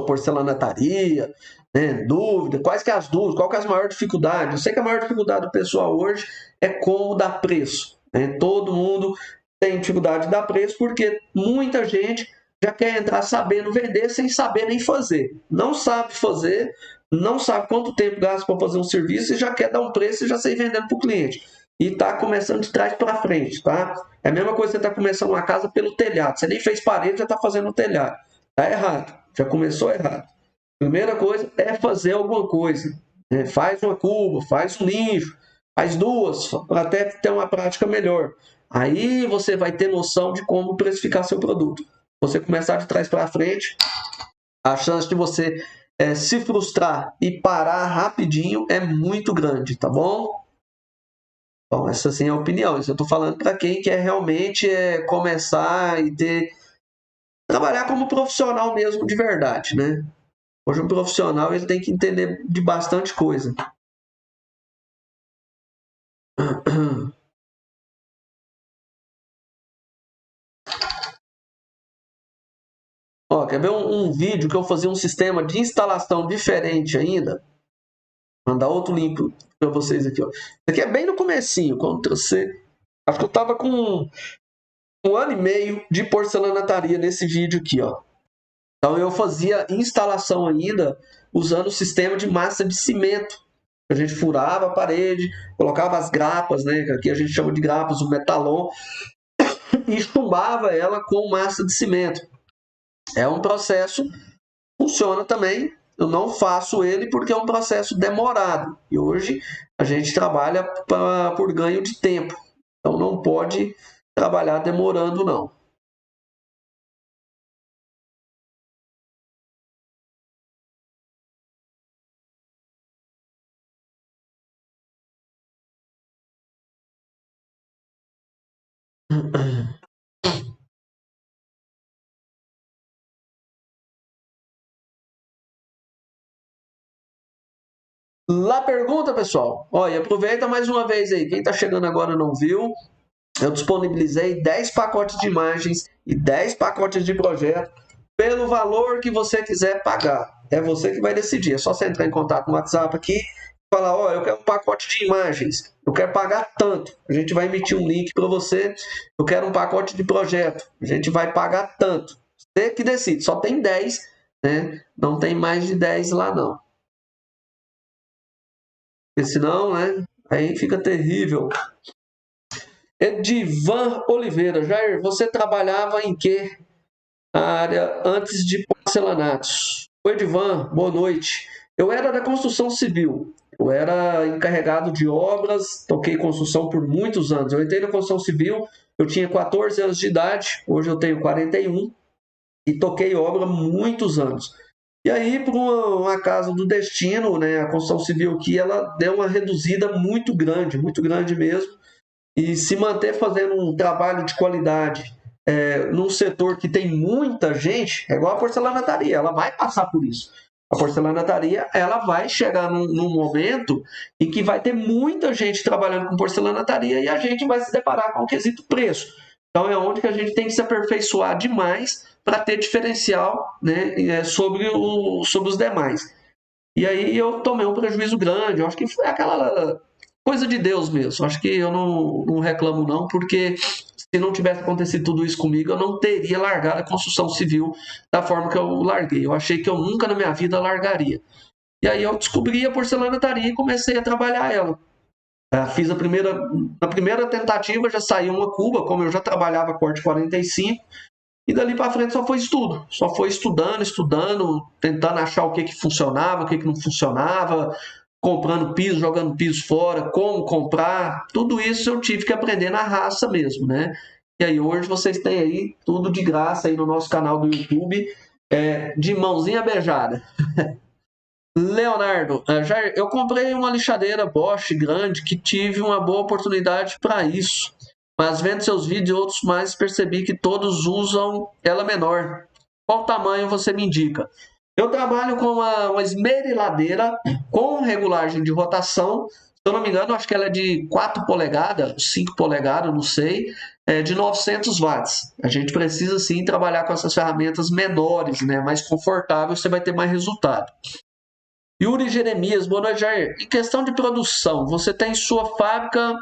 porcelanataria, né? Dúvida, quais que é as dúvidas, qual que é a maior dificuldade? Eu sei que a maior dificuldade do pessoal hoje é como dar preço. Né? Todo mundo tem dificuldade de dar preço porque muita gente já quer entrar sabendo vender sem saber nem fazer. Não sabe fazer, não sabe quanto tempo gasta para fazer um serviço e já quer dar um preço e já sair vendendo para o cliente. E está começando de trás para frente, tá? É a mesma coisa que você está começando uma casa pelo telhado. Você nem fez parede, já está fazendo o telhado. Está errado. Já começou errado. Primeira coisa é fazer alguma coisa. Né? Faz uma cuba, faz um nicho, faz duas, para até ter uma prática melhor. Aí você vai ter noção de como precificar seu produto. Você começar de trás para frente, a chance de você se frustrar e parar rapidinho é muito grande, tá bom? Bom, essa sim é a opinião. Isso eu estou falando para quem quer realmente começar e trabalhar como profissional mesmo de verdade, né? Hoje um profissional ele tem que entender de bastante coisa. Ó, quer ver um vídeo que eu fazia um sistema de instalação diferente ainda? Mandar outro link para vocês aqui, ó. Isso aqui é bem no comecinho, quando você... Acho que eu tava com 1 ano e meio de porcelanataria nesse vídeo aqui, ó. Então eu fazia instalação ainda usando o sistema de massa de cimento. A gente furava a parede, colocava as grapas, né? Que aqui a gente chama de grapas, o metalon, e chumbava ela com massa de cimento. É um processo, funciona também. Eu não faço ele porque é um processo demorado. E hoje a gente trabalha por ganho de tempo. Então não pode trabalhar demorando, não. Lá pergunta, pessoal. Olha, aproveita mais uma vez aí. Quem está chegando agora não viu, eu disponibilizei 10 pacotes de imagens e 10 pacotes de projeto pelo valor que você quiser pagar. É você que vai decidir. É só você entrar em contato no WhatsApp aqui e falar, ó, eu quero um pacote de imagens, eu quero pagar tanto. A gente vai emitir um link para você. Eu quero um pacote de projeto, a gente vai pagar tanto. Você que decide. Só tem 10, né? Não tem mais de 10 lá não. Porque senão, né? Aí fica terrível. Edivan Oliveira. Jair, você trabalhava em que área antes de porcelanatos? Oi, Edivan, boa noite. Eu era da construção civil. Eu era encarregado de obras, toquei construção por muitos anos. Eu entrei na construção civil, eu tinha 14 anos de idade, hoje eu tenho 41 e toquei obra muitos anos. E aí, por um acaso do destino, né, a construção civil aqui, ela deu uma reduzida muito grande mesmo, e se manter fazendo um trabalho de qualidade num setor que tem muita gente, é igual a porcelanataria, ela vai passar por isso. A porcelanataria, ela vai chegar num momento em que vai ter muita gente trabalhando com porcelanataria e a gente vai se deparar com o quesito preço. Então é onde que a gente tem que se aperfeiçoar demais para ter diferencial, né, sobre os demais. E aí eu tomei um prejuízo grande, eu acho que foi aquela coisa de Deus mesmo. Acho que eu não reclamo não, porque se não tivesse acontecido tudo isso comigo, eu não teria largado a construção civil da forma que eu larguei. Eu achei que eu nunca na minha vida largaria. E aí eu descobri a porcelanataria e comecei a trabalhar ela. Fiz na primeira tentativa já saiu uma cuba, como eu já trabalhava corte 45, e dali para frente só foi estudo. Só foi estudando, tentando achar o que funcionava, o que não funcionava, comprando piso, jogando piso fora, como comprar. Tudo isso eu tive que aprender na raça mesmo, né? E aí hoje vocês têm aí tudo de graça aí no nosso canal do YouTube, de mãozinha beijada. Leonardo, Jair, eu comprei uma lixadeira Bosch grande que tive uma boa oportunidade para isso. Mas vendo seus vídeos e outros mais, percebi que todos usam ela menor. Qual tamanho você me indica? Eu trabalho com uma esmeriladeira com regulagem de rotação. Se eu não me engano, acho que ela é de 4 polegadas, 5 polegadas, não sei, de 900 watts. A gente precisa sim trabalhar com essas ferramentas menores, né? Mais confortável, você vai ter mais resultado. Yuri Jeremias, boa noite, Jair. Em questão de produção, você tem sua fábrica,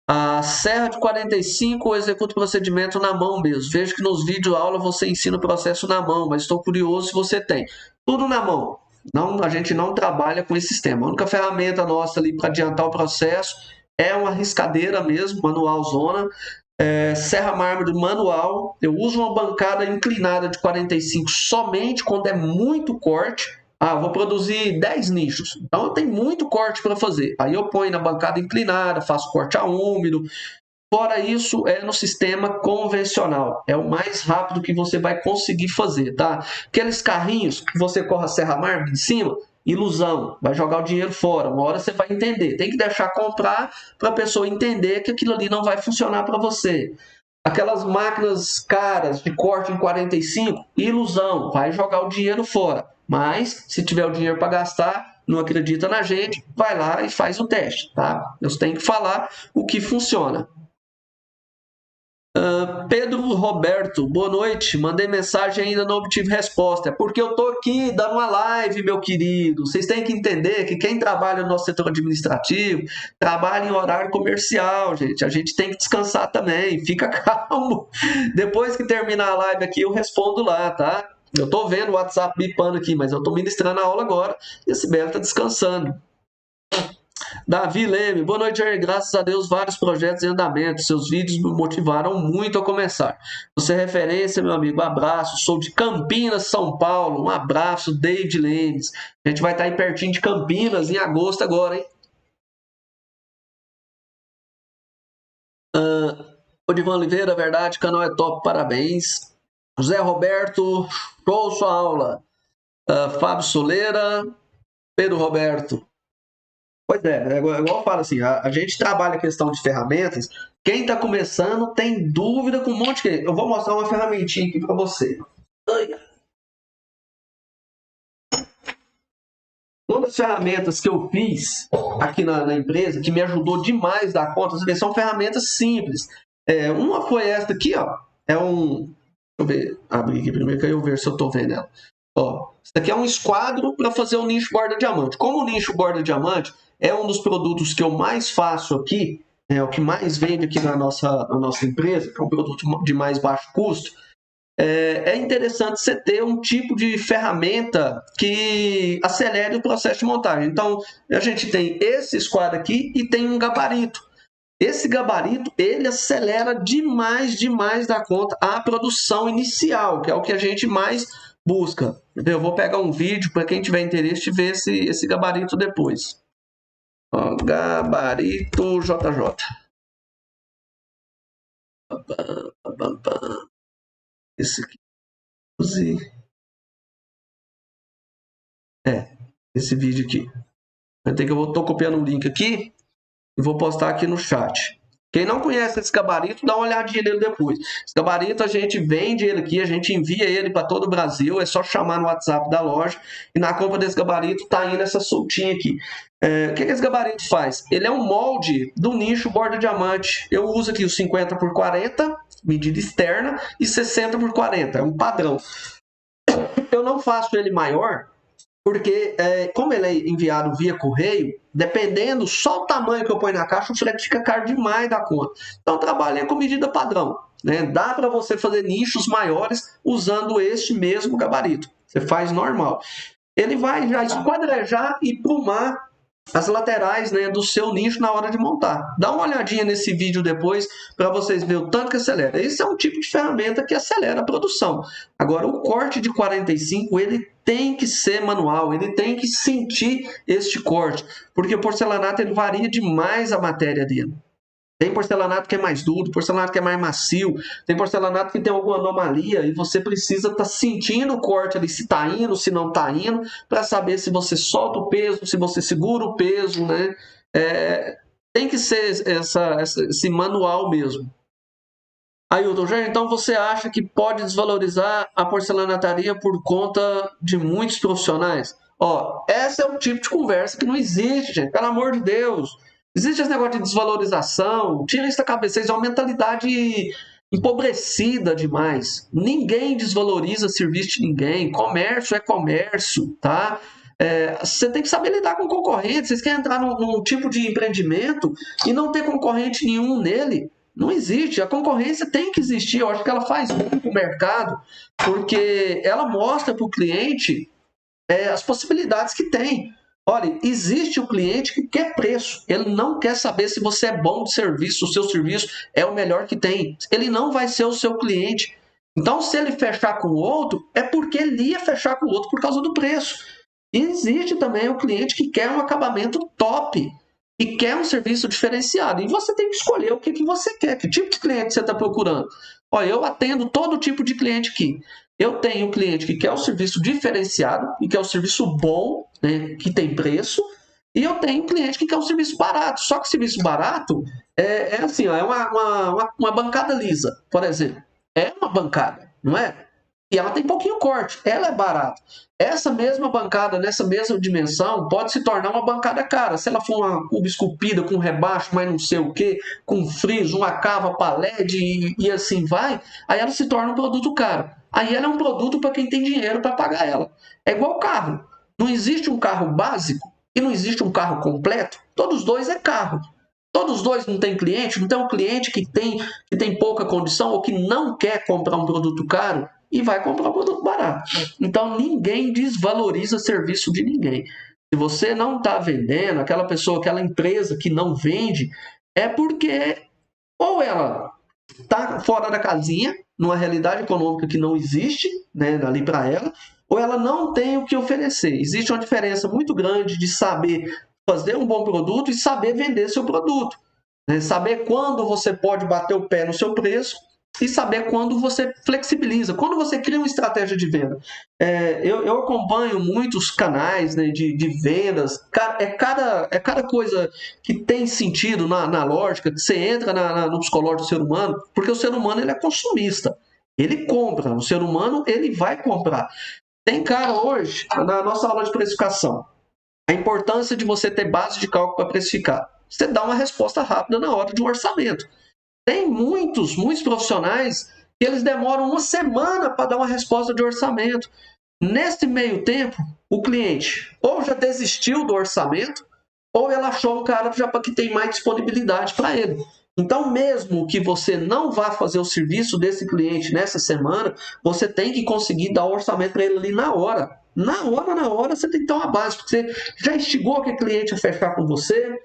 a serra de 45 ou executa o procedimento na mão mesmo? Vejo que nos vídeos aula você ensina o processo na mão, mas estou curioso se você tem. Tudo na mão. Não, a gente não trabalha com esse sistema. A única ferramenta nossa ali para adiantar o processo é uma riscadeira mesmo, manual zona. Serra mármore manual. Eu uso uma bancada inclinada de 45 somente quando é muito corte. Vou produzir 10 nichos. Então eu tenho muito corte para fazer. Aí eu ponho na bancada inclinada, faço corte a úmido. Fora isso, é no sistema convencional. É o mais rápido que você vai conseguir fazer, tá? Aqueles carrinhos que você corre a serra mármore em cima, Ilusão, vai jogar o dinheiro fora. Uma hora você vai entender. Tem que deixar comprar para a pessoa entender que aquilo ali não vai funcionar para você. Aquelas máquinas caras de corte em 45, ilusão, vai jogar o dinheiro fora. Mas, se tiver o dinheiro para gastar, não acredita na gente, vai lá e faz o teste, tá? Eu tenho que falar o que funciona. Pedro Roberto, boa noite. Mandei mensagem e ainda não obtive resposta. É porque eu tô aqui dando uma live, meu querido. Vocês têm que entender que quem trabalha no nosso setor administrativo trabalha em horário comercial, gente. A gente tem que descansar também. Fica calmo. Depois que terminar a live aqui, eu respondo lá, tá? Eu tô vendo o WhatsApp bipando aqui, mas eu tô ministrando a aula agora e a Sibeli tá descansando. Davi Leme, boa noite, Jair. Graças a Deus, vários projetos em andamento. Seus vídeos me motivaram muito a começar. Você é referência, meu amigo. Abraço. Sou de Campinas, São Paulo. Um abraço, David Lemes. A gente vai estar aí pertinho de Campinas em agosto agora, hein? Odivan Oliveira, verdade, canal é top, parabéns. José Roberto, show sua aula. Fábio Soleira, Pedro Roberto. Pois é igual eu falo assim, a gente trabalha a questão de ferramentas, quem está começando tem dúvida com um monte de... Eu vou mostrar uma ferramentinha aqui para você. Uma das ferramentas que eu fiz aqui na empresa, que me ajudou demais a dar conta, são ferramentas simples. Uma foi essa aqui, ó. Deixa eu ver, abrir aqui primeiro que eu ver se eu estou vendo ela. Ó, isso aqui é um esquadro para fazer o nicho borda diamante. Como o nicho borda diamante é um dos produtos que eu mais faço aqui, é o que mais vende aqui na nossa empresa, que é um produto de mais baixo custo, é interessante você ter um tipo de ferramenta que acelere o processo de montagem. Então, a gente tem esse esquadro aqui e tem um gabarito. Esse gabarito, ele acelera demais da conta a produção inicial, que é o que a gente mais busca. Eu vou pegar um vídeo para quem tiver interesse de ver esse gabarito depois. Ó, gabarito JJ. Esse aqui. Esse vídeo aqui. Eu estou copiando um link aqui e vou postar aqui no chat. Quem não conhece esse gabarito, dá uma olhadinha nele depois. Esse gabarito a gente vende ele aqui, a gente envia ele para todo o Brasil, é só chamar no WhatsApp da loja e na compra desse gabarito tá indo essa soltinha aqui. O que esse gabarito faz? Ele é um molde do nicho borda diamante. Eu uso aqui o 50 por 40, medida externa, e 60 por 40, é um padrão. Eu não faço ele maior, porque como ele é enviado via correio, dependendo só o tamanho que eu ponho na caixa, o frete fica caro demais da conta. Então, trabalhei com medida padrão. Né? Dá para você fazer nichos maiores usando este mesmo gabarito. Você faz normal. Ele vai já esquadrejar e plumar as laterais, né, do seu nicho na hora de montar. Dá uma olhadinha nesse vídeo depois para vocês verem o tanto que acelera. Esse é um tipo de ferramenta que acelera a produção. Agora, o corte de 45, ele tem que ser manual, ele tem que sentir este corte, porque o porcelanato ele varia demais a matéria dele. Tem porcelanato que é mais duro, porcelanato que é mais macio, tem porcelanato que tem alguma anomalia e você precisa estar sentindo o corte ali, se está indo, se não está indo, para saber se você solta o peso, se você segura o peso, né? Tem que ser esse manual mesmo. Ailton, então você acha que pode desvalorizar a porcelanataria por conta de muitos profissionais? Ó, esse é o tipo de conversa que não existe, gente, pelo amor de Deus. Existe esse negócio de desvalorização, tira isso da cabeça, isso é uma mentalidade empobrecida demais. Ninguém desvaloriza serviço de ninguém, comércio é comércio, tá? Você tem que saber lidar com concorrente. Vocês querem entrar num tipo de empreendimento e não ter concorrente nenhum nele? Não existe. A concorrência tem que existir. Eu acho que ela faz bem para o mercado, porque ela mostra para o cliente as possibilidades que tem. Olha, existe o cliente que quer preço. Ele não quer saber se você é bom de serviço, o seu serviço é o melhor que tem. Ele não vai ser o seu cliente. Então, se ele fechar com o outro, é porque ele ia fechar com o outro por causa do preço. E existe também o cliente que quer um acabamento top e quer um serviço diferenciado. E você tem que escolher o que você quer, que tipo de cliente você está procurando. Olha, eu atendo todo tipo de cliente aqui. Eu tenho um cliente que quer o serviço diferenciado e quer o serviço bom, né, que tem preço, e eu tenho um cliente que quer um serviço barato. Só que o serviço barato é assim, ó, é uma bancada lisa, por exemplo. É uma bancada, não é? E ela tem pouquinho corte, ela é barata. Essa mesma bancada, nessa mesma dimensão, pode se tornar uma bancada cara. Se ela for uma cuba esculpida com rebaixo, mas não sei o que, com friso, uma cava para LED e assim vai, aí ela se torna um produto caro. Aí ela é um produto para quem tem dinheiro para pagar ela. É igual carro. Não existe um carro básico e não existe um carro completo. Todos os dois é carro. Todos os dois não tem cliente, não tem um cliente que tem pouca condição ou que não quer comprar um produto caro e vai comprar um produto barato. Então ninguém desvaloriza serviço de ninguém. Se você não está vendendo, aquela pessoa, aquela empresa que não vende, é porque ou ela está fora da casinha, numa realidade econômica que não existe, né, ali para ela, ou ela não tem o que oferecer. Existe uma diferença muito grande de saber fazer um bom produto e saber vender seu produto. Né? Saber quando você pode bater o pé no seu preço e saber quando você flexibiliza, quando você cria uma estratégia de venda. Eu acompanho muitos canais, né, de vendas, é cada coisa que tem sentido na lógica, que você entra no psicológico do ser humano, porque o ser humano ele é consumista, ele compra, o ser humano ele vai comprar. Tem cara hoje, na nossa aula de precificação, a importância de você ter base de cálculo para precificar. Você dá uma resposta rápida na hora de um orçamento. Tem muitos profissionais que eles demoram uma semana para dar uma resposta de orçamento. Nesse meio tempo, o cliente ou já desistiu do orçamento, ou ele achou um cara que tem mais disponibilidade para ele. Então, mesmo que você não vá fazer o serviço desse cliente nessa semana, você tem que conseguir dar o orçamento para ele ali na hora. Na hora, você tem que ter uma base, porque você já instigou aquele cliente a fechar com você,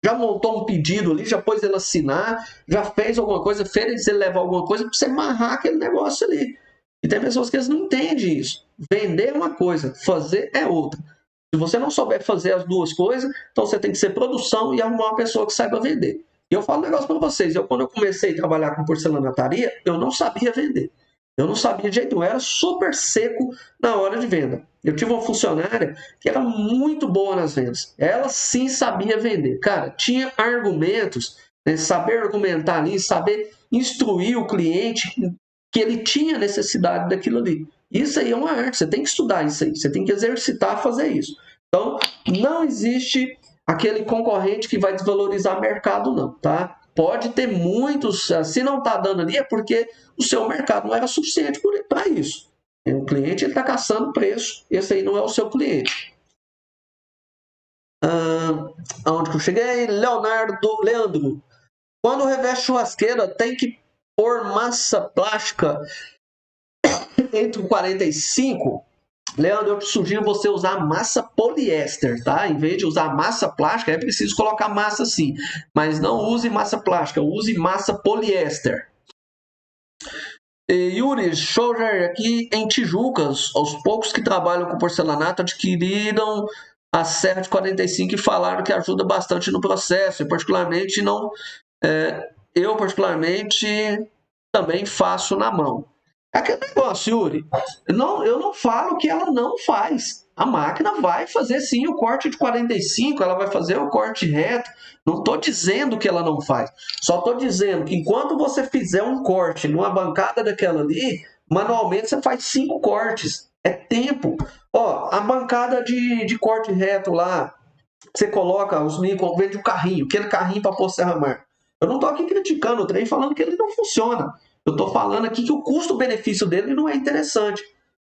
já montou um pedido ali, já pôs ele assinar, já fez alguma coisa, fez ele levar alguma coisa para você amarrar aquele negócio ali. E tem pessoas que eles não entendem isso. Vender é uma coisa, fazer é outra. Se você não souber fazer as duas coisas, então você tem que ser produção e arrumar uma pessoa que saiba vender. E eu falo um negócio para vocês, quando eu comecei a trabalhar com porcelanataria, eu não sabia vender. Eu não sabia de jeito nenhum, eu era super seco na hora de venda. Eu tive uma funcionária que era muito boa nas vendas. Ela sim sabia vender. Cara, tinha argumentos, né, saber argumentar ali, saber instruir o cliente que ele tinha necessidade daquilo ali. Isso aí é uma arte, você tem que estudar isso aí, você tem que exercitar a fazer isso. Então, não existe aquele concorrente que vai desvalorizar o mercado, não, tá? Pode ter muitos, se não está dando ali, é porque o seu mercado não era suficiente para isso. O cliente está caçando preço, esse aí não é o seu cliente. Aonde que eu cheguei? Leandro, quando reveste churrasqueira, tem que pôr massa plástica entre o 45. Leandro, eu sugiro você usar massa poliéster, tá? Em vez de usar massa plástica, é preciso colocar massa sim. Mas não use massa plástica, use massa poliéster. Yuri Schauger, aqui em Tijucas, aos poucos que trabalham com porcelanato adquiriram a serra de 45 e falaram que ajuda bastante no processo. Eu particularmente também faço na mão. Aquele negócio, Yuri, eu não falo que ela não faz. A máquina vai fazer sim o corte de 45, ela vai fazer o corte reto. Não estou dizendo que ela não faz. Só estou dizendo que enquanto você fizer um corte numa bancada daquela ali, manualmente você faz 5 cortes. É tempo. Ó, a bancada de corte reto lá, você coloca os micro, vende um carrinho, aquele carrinho para pôr serra-mar. Eu não estou aqui criticando o trem, falando que ele não funciona. Eu estou falando aqui que o custo-benefício dele não é interessante.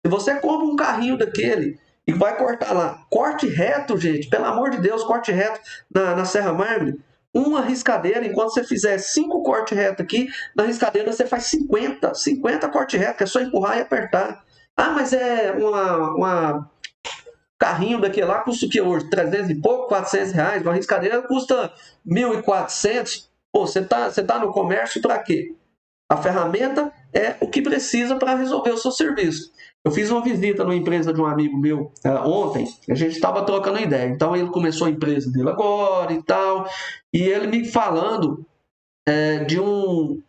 Se você compra um carrinho daquele e vai cortar lá, corte reto, gente, pelo amor de Deus, corte reto na Serra Mármore, uma riscadeira, enquanto você fizer 5 cortes retos aqui, na riscadeira você faz 50 cortes retos, que é só empurrar e apertar. Ah, mas é uma carrinho daquele lá custa o que hoje? 300 e pouco, 400 reais. Uma riscadeira custa 1.400. Pô, você tá no comércio para quê? A ferramenta é o que precisa para resolver o seu serviço. Eu fiz uma visita numa empresa de um amigo meu ontem, a gente estava trocando ideia. Então ele começou a empresa dele agora e tal, e ele me falando de um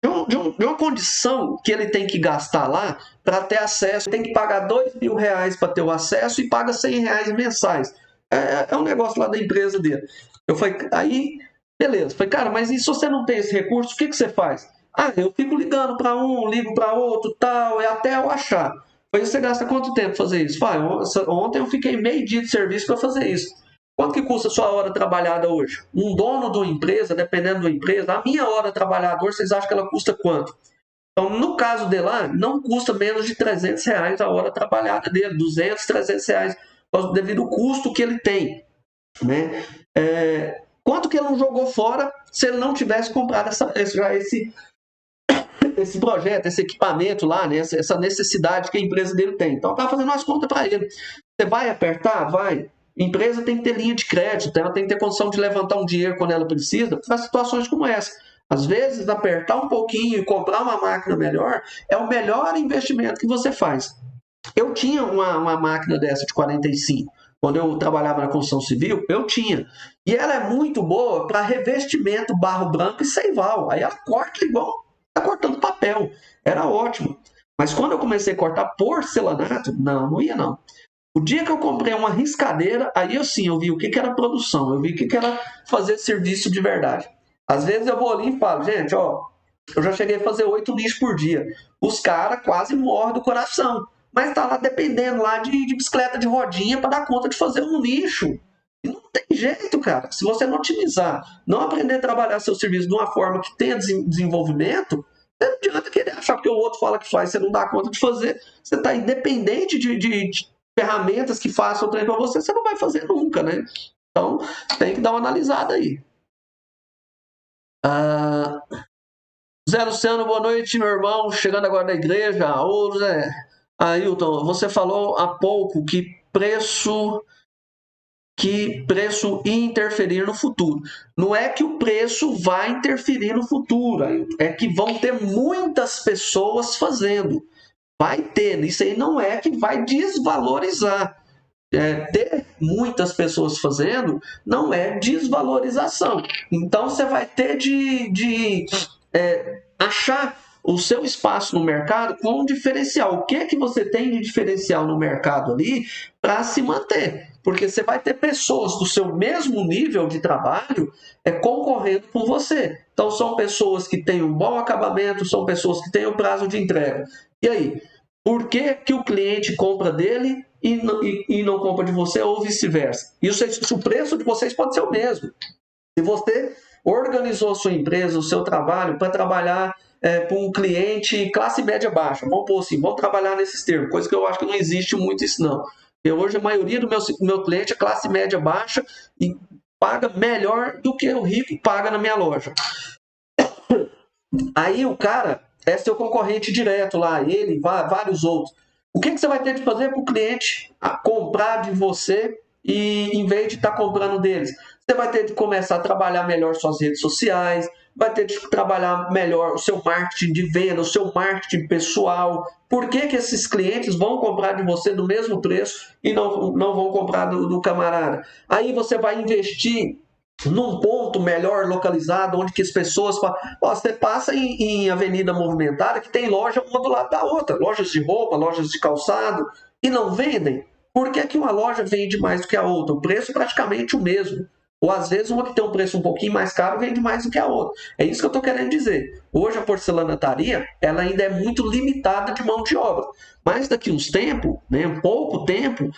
de uma condição que ele tem que gastar lá para ter acesso. Tem que pagar R$ 2.000 para ter o acesso e paga R$ 100 mensais. É um negócio lá da empresa dele. Eu falei, aí, beleza. Falei, cara, mas e se você não tem esse recurso, o que você faz? Ah, eu fico ligando para um, ligo para outro, tal, e até eu achar. Falei, você gasta quanto tempo fazer isso? Falei, ontem eu fiquei meio dia de serviço para fazer isso. Quanto que custa a sua hora trabalhada hoje? Um dono de uma empresa, dependendo da empresa, a minha hora trabalhada hoje, vocês acham que ela custa quanto? Então, no caso dele lá, não custa menos de R$ 300 a hora trabalhada dele, R$ 200, R$ 300, devido ao custo que ele tem. Né? Quanto que ele não jogou fora se ele não tivesse comprado esse projeto, esse equipamento lá, né? Essa necessidade que a empresa dele tem. Então, estava fazendo as contas para ele. Você vai apertar? Vai. A empresa tem que ter linha de crédito, ela tem que ter condição de levantar um dinheiro quando ela precisa para situações como essa. Às vezes, apertar um pouquinho e comprar uma máquina melhor é o melhor investimento que você faz. Eu tinha uma máquina dessa de 45. Quando eu trabalhava na construção civil, eu tinha. E ela é muito boa para revestimento, barro branco e seival. Aí ela corta igual está cortando papel. Era ótimo. Mas quando eu comecei a cortar porcelanato, não ia não. O dia que eu comprei uma riscadeira, aí eu vi o que era produção, eu vi o que era fazer serviço de verdade. Às vezes eu vou ali e falo, gente, ó, eu já cheguei a fazer 8 lixos por dia. Os caras quase morrem do coração. Mas tá lá dependendo lá de bicicleta de rodinha para dar conta de fazer um lixo. E não tem jeito, cara. Se você não otimizar, não aprender a trabalhar seu serviço de uma forma que tenha desenvolvimento, não adianta querer achar que o outro fala que faz, você não dá conta de fazer. Você está independente de ferramentas que façam o trem para você, você não vai fazer nunca, né? Então, tem que dar uma analisada aí. Zé Luciano, boa noite, meu irmão. Chegando agora da igreja. Ô, Zé. Ailton, você falou há pouco que preço ia interferir no futuro. Não é que o preço vai interferir no futuro, Ailton. É que vão ter muitas pessoas fazendo. Vai ter. Isso aí não é que vai desvalorizar. Ter muitas pessoas fazendo não é desvalorização. Então você vai ter de achar o seu espaço no mercado com um diferencial. O que é que você tem de diferencial no mercado ali para se manter? Porque você vai ter pessoas do seu mesmo nível de trabalho concorrendo com você. Então são pessoas que têm um bom acabamento, são pessoas que têm o prazo de entrega. E aí? Por que o cliente compra dele e não compra de você ou vice-versa? E o preço de vocês pode ser o mesmo. Se você organizou a sua empresa, o seu trabalho, para trabalhar para um cliente classe média baixa, vamos pôr assim, vamos trabalhar nesses termos, coisa que eu acho que não existe muito isso não. Porque hoje a maioria do meu cliente é classe média baixa e paga melhor do que o rico paga na minha loja. Aí o cara é seu concorrente direto lá, ele, vários outros. O que você vai ter de fazer para o cliente comprar de você e em vez de estar comprando deles? Você vai ter de começar a trabalhar melhor suas redes sociais, vai ter de trabalhar melhor o seu marketing de venda, o seu marketing pessoal. Por que esses clientes vão comprar de você do mesmo preço e não vão comprar do camarada? Aí você vai investir num ponto melhor localizado, onde que as pessoas... Você passa em avenida movimentada que tem loja uma do lado da outra, lojas de roupa, lojas de calçado, e não vendem. Por que uma loja vende mais do que a outra? O preço é praticamente o mesmo. Ou às vezes uma que tem um preço um pouquinho mais caro vende mais do que a outra. É isso que eu estou querendo dizer. Hoje a porcelanataria ela ainda é muito limitada de mão de obra. Mas daqui uns tempos, né, um pouco tempo,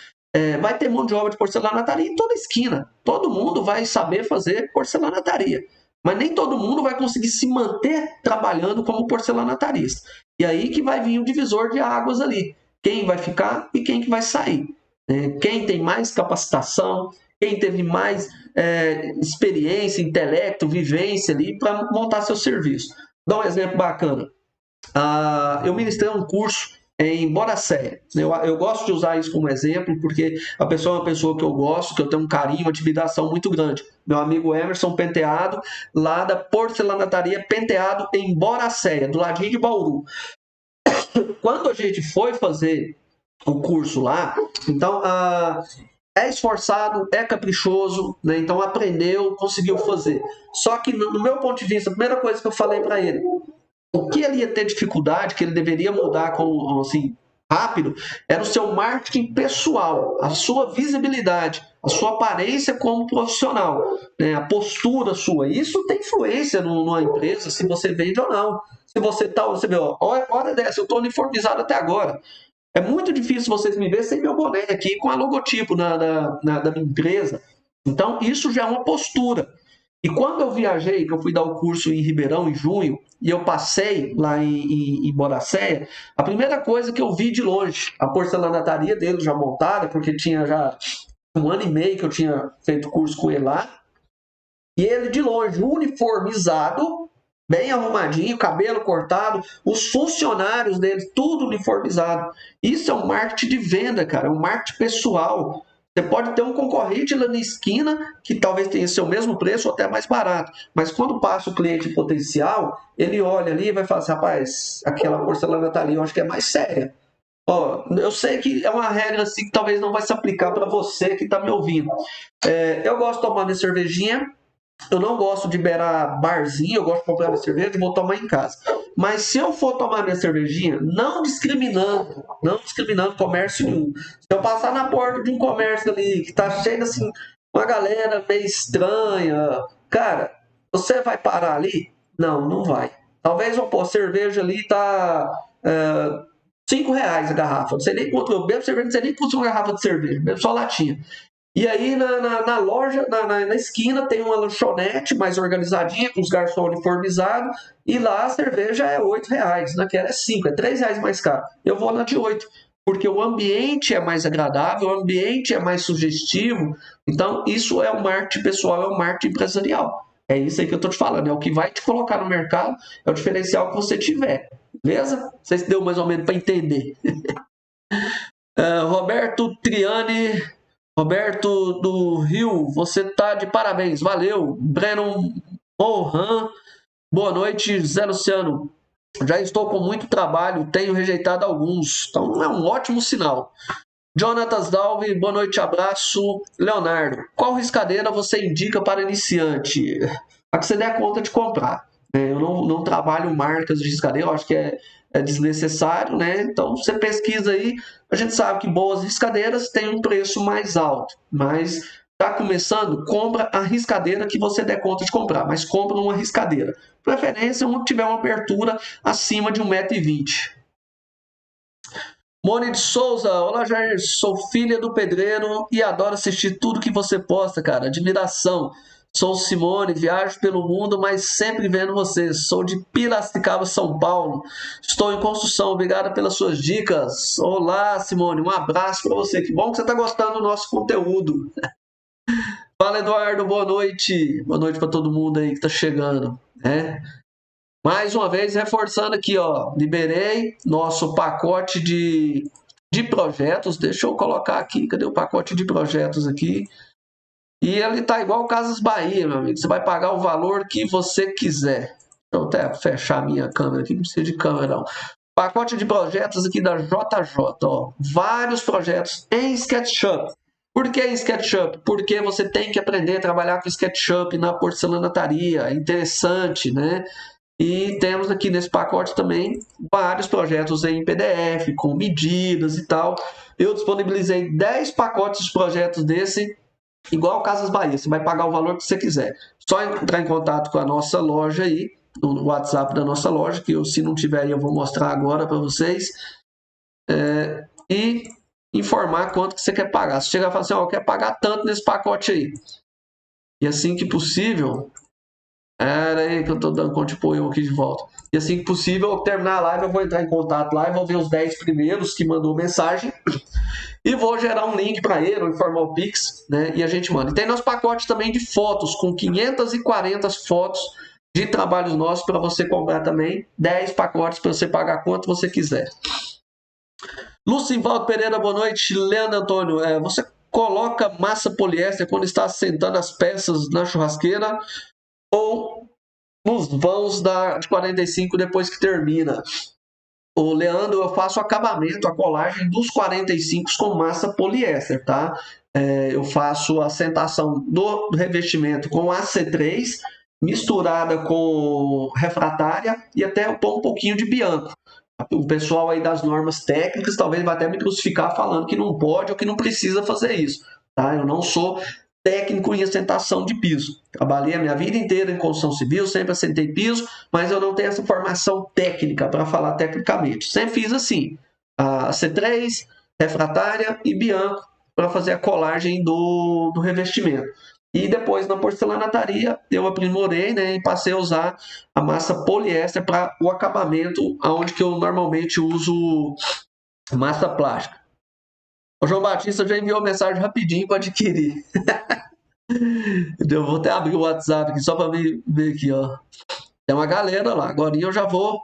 vai ter mão de obra de porcelanataria em toda esquina. Todo mundo vai saber fazer porcelanataria. Mas nem todo mundo vai conseguir se manter trabalhando como porcelanatarista. E aí que vai vir o divisor de águas ali. Quem vai ficar e quem que vai sair. Quem tem mais capacitação, quem teve mais experiência, intelecto, vivência ali para montar seu serviço. Dá um exemplo bacana. Eu ministrei um curso em Boracéia. Eu gosto de usar isso como exemplo, porque a pessoa é uma pessoa que eu gosto, que eu tenho um carinho, uma admiração muito grande. Meu amigo Emerson Penteado, lá da Porcelanataria Penteado, em Boracéia, do ladinho de Bauru. Quando a gente foi fazer o curso lá, então é esforçado, é caprichoso, né? Então aprendeu, conseguiu fazer. Só que no meu ponto de vista, a primeira coisa que eu falei para ele, O que ele ia ter dificuldade, que ele deveria mudar com, assim, rápido, era o seu marketing pessoal, a sua visibilidade, a sua aparência como profissional, né? A postura sua. Isso tem influência numa empresa, se você vende ou não. Se você tá, você vê, ó, hora dessa, eu estou uniformizado até agora. É muito difícil vocês me verem sem meu boné aqui, com a logotipo da minha empresa. Então, isso já é uma postura. E quando eu viajei, que eu fui dar o curso em Ribeirão, em junho, e eu passei lá em Boracéia, a primeira coisa que eu vi de longe, a porcelanataria dele já montada, porque tinha já 1 ano e meio que eu tinha feito curso com ele lá, e ele de longe, uniformizado, bem arrumadinho, cabelo cortado, os funcionários dele, tudo uniformizado. Isso é um marketing de venda, cara, é um marketing pessoal. Você pode ter um concorrente lá na esquina que talvez tenha seu mesmo preço ou até mais barato. Mas quando passa o cliente potencial, ele olha ali e vai falar assim, rapaz, aquela porcelana tá ali, eu acho que é mais séria. Ó, eu sei que é uma regra assim que talvez não vai se aplicar para você que está me ouvindo. Eu gosto de tomar minha cervejinha, eu não gosto de beirar barzinho, eu gosto de comprar minha cerveja e vou tomar em casa. Mas se eu for tomar minha cervejinha, não discriminando comércio nenhum. Se eu passar na porta de um comércio ali que tá cheio assim, uma galera meio estranha, cara, você vai parar ali? Não, não vai. Talvez eu pôr cerveja ali tá R$ 5 a garrafa. Não sei nem quanto eu bebo cerveja, não sei nem quanto uma garrafa de cerveja, bebo só latinha. E aí na loja, na esquina, tem uma lanchonete mais organizadinha, com os garçons uniformizados, e lá a cerveja é R$ 8, naquela é 5, é R$ 3 mais caro. Eu vou na de 8, porque o ambiente é mais agradável, o ambiente é mais sugestivo. Então, isso é o marketing pessoal, é o marketing empresarial. É isso aí que eu estou te falando, é o que vai te colocar no mercado, é o diferencial que você tiver. Beleza? Não sei se deu mais ou menos para entender. Roberto Triani. Roberto do Rio, você tá de parabéns, valeu. Breno Mohan, boa noite, Zé Luciano. Já estou com muito trabalho, tenho rejeitado alguns, então é um ótimo sinal. Jonatas Dalve, boa noite, abraço. Leonardo, qual riscadeira você indica para iniciante? A que você der conta de comprar. Eu não trabalho marcas de riscadeira, eu acho que é desnecessário, né? Então você pesquisa aí, a gente sabe que boas riscadeiras têm um preço mais alto, mas está começando, compra a riscadeira que você der conta de comprar, mas compra uma riscadeira. Preferência onde tiver uma abertura acima de 1,20 m. Mone de Souza, olá Jair, sou filha do pedreiro e adoro assistir tudo que você posta, cara, admiração. Sou Simone, viajo pelo mundo, mas sempre vendo você. Sou de Piracicaba, São Paulo. Estou em construção, obrigada pelas suas dicas. Olá, Simone, um abraço para você. Que bom que você está gostando do nosso conteúdo. Fala, Eduardo, boa noite. Boa noite para todo mundo aí que está chegando, né? Mais uma vez, reforçando aqui, ó, liberei nosso pacote de projetos. Deixa eu colocar aqui, cadê o pacote de projetos aqui? E ele tá igual Casas Bahia, meu amigo. Você vai pagar o valor que você quiser. Deixa eu até fechar a minha câmera aqui, não precisa de câmera não. Pacote de projetos aqui da JJ, ó. Vários projetos em SketchUp. Por que SketchUp? Porque você tem que aprender a trabalhar com SketchUp na porcelanataria. É interessante, né? E temos aqui nesse pacote também vários projetos em PDF, com medidas e tal. Eu disponibilizei 10 pacotes de projetos desse, igual Casas Bahia. Você vai pagar o valor que você quiser. Só entrar em contato com a nossa loja aí, no WhatsApp da nossa loja, que se não tiver aí eu vou mostrar agora para vocês. E informar quanto que você quer pagar. Se chegar e falar assim, ó, eu quero pagar tanto nesse pacote aí. E assim que possível... Era aí que eu tô dando contribuição aqui de volta. E assim que possível, eu terminar a live, eu vou entrar em contato lá e vou ver os 10 primeiros que mandou mensagem e vou gerar um link para ele, ou informar o Pix, né? E a gente manda. E tem nosso pacote também de fotos, com 540 fotos de trabalhos nossos para você comprar também. 10 pacotes para você pagar quanto você quiser. Lucivaldo Pereira, boa noite. Leandro Antônio, você coloca massa poliéster quando está assentando as peças na churrasqueira ou nos vãos de 45 depois que termina? O Leandro, eu faço acabamento, a colagem dos 45 com massa poliéster, tá? Eu faço a assentação do revestimento com AC3 misturada com refratária e até um pouquinho de bianco. O pessoal aí das normas técnicas talvez vai até me crucificar falando que não pode ou que não precisa fazer isso. Tá? Eu não sou técnico em assentação de piso. Trabalhei a minha vida inteira em construção civil, sempre assentei piso, mas eu não tenho essa formação técnica para falar tecnicamente. Sempre fiz assim, a C3, refratária e bianco para fazer a colagem do revestimento. E depois na porcelanataria eu aprimorei, né, e passei a usar a massa poliéster para o acabamento, onde que eu normalmente uso massa plástica. O João Batista já enviou mensagem rapidinho para adquirir. Eu vou até abrir o WhatsApp aqui só para ver aqui, ó. Tem uma galera lá. Agora eu já vou.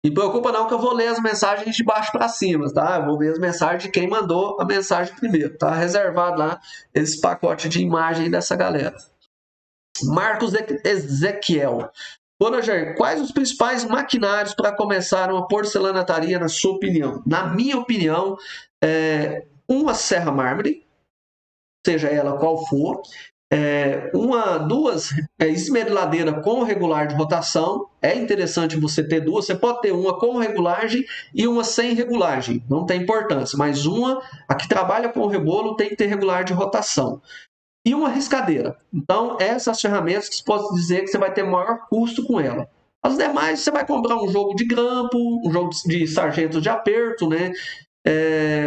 Me preocupa não que eu vou ler as mensagens de baixo para cima, tá? Eu vou ver as mensagens de quem mandou a mensagem primeiro, tá? Reservado lá esse pacote de imagem dessa galera. Marcos Ezequiel. Ô, Jair, quais os principais maquinários para começar uma porcelanataria, na sua opinião? Na minha opinião, uma serra mármore, seja ela qual for, duas esmeriladeira com regular de rotação. É interessante você ter duas. Você pode ter uma com regulagem e uma sem regulagem, não tem importância, mas a que trabalha com o rebolo tem que ter regular de rotação. E uma riscadeira. Então, essas ferramentas que você pode dizer que você vai ter maior custo com ela. As demais, você vai comprar um jogo de grampo, um jogo de sargento de aperto, né?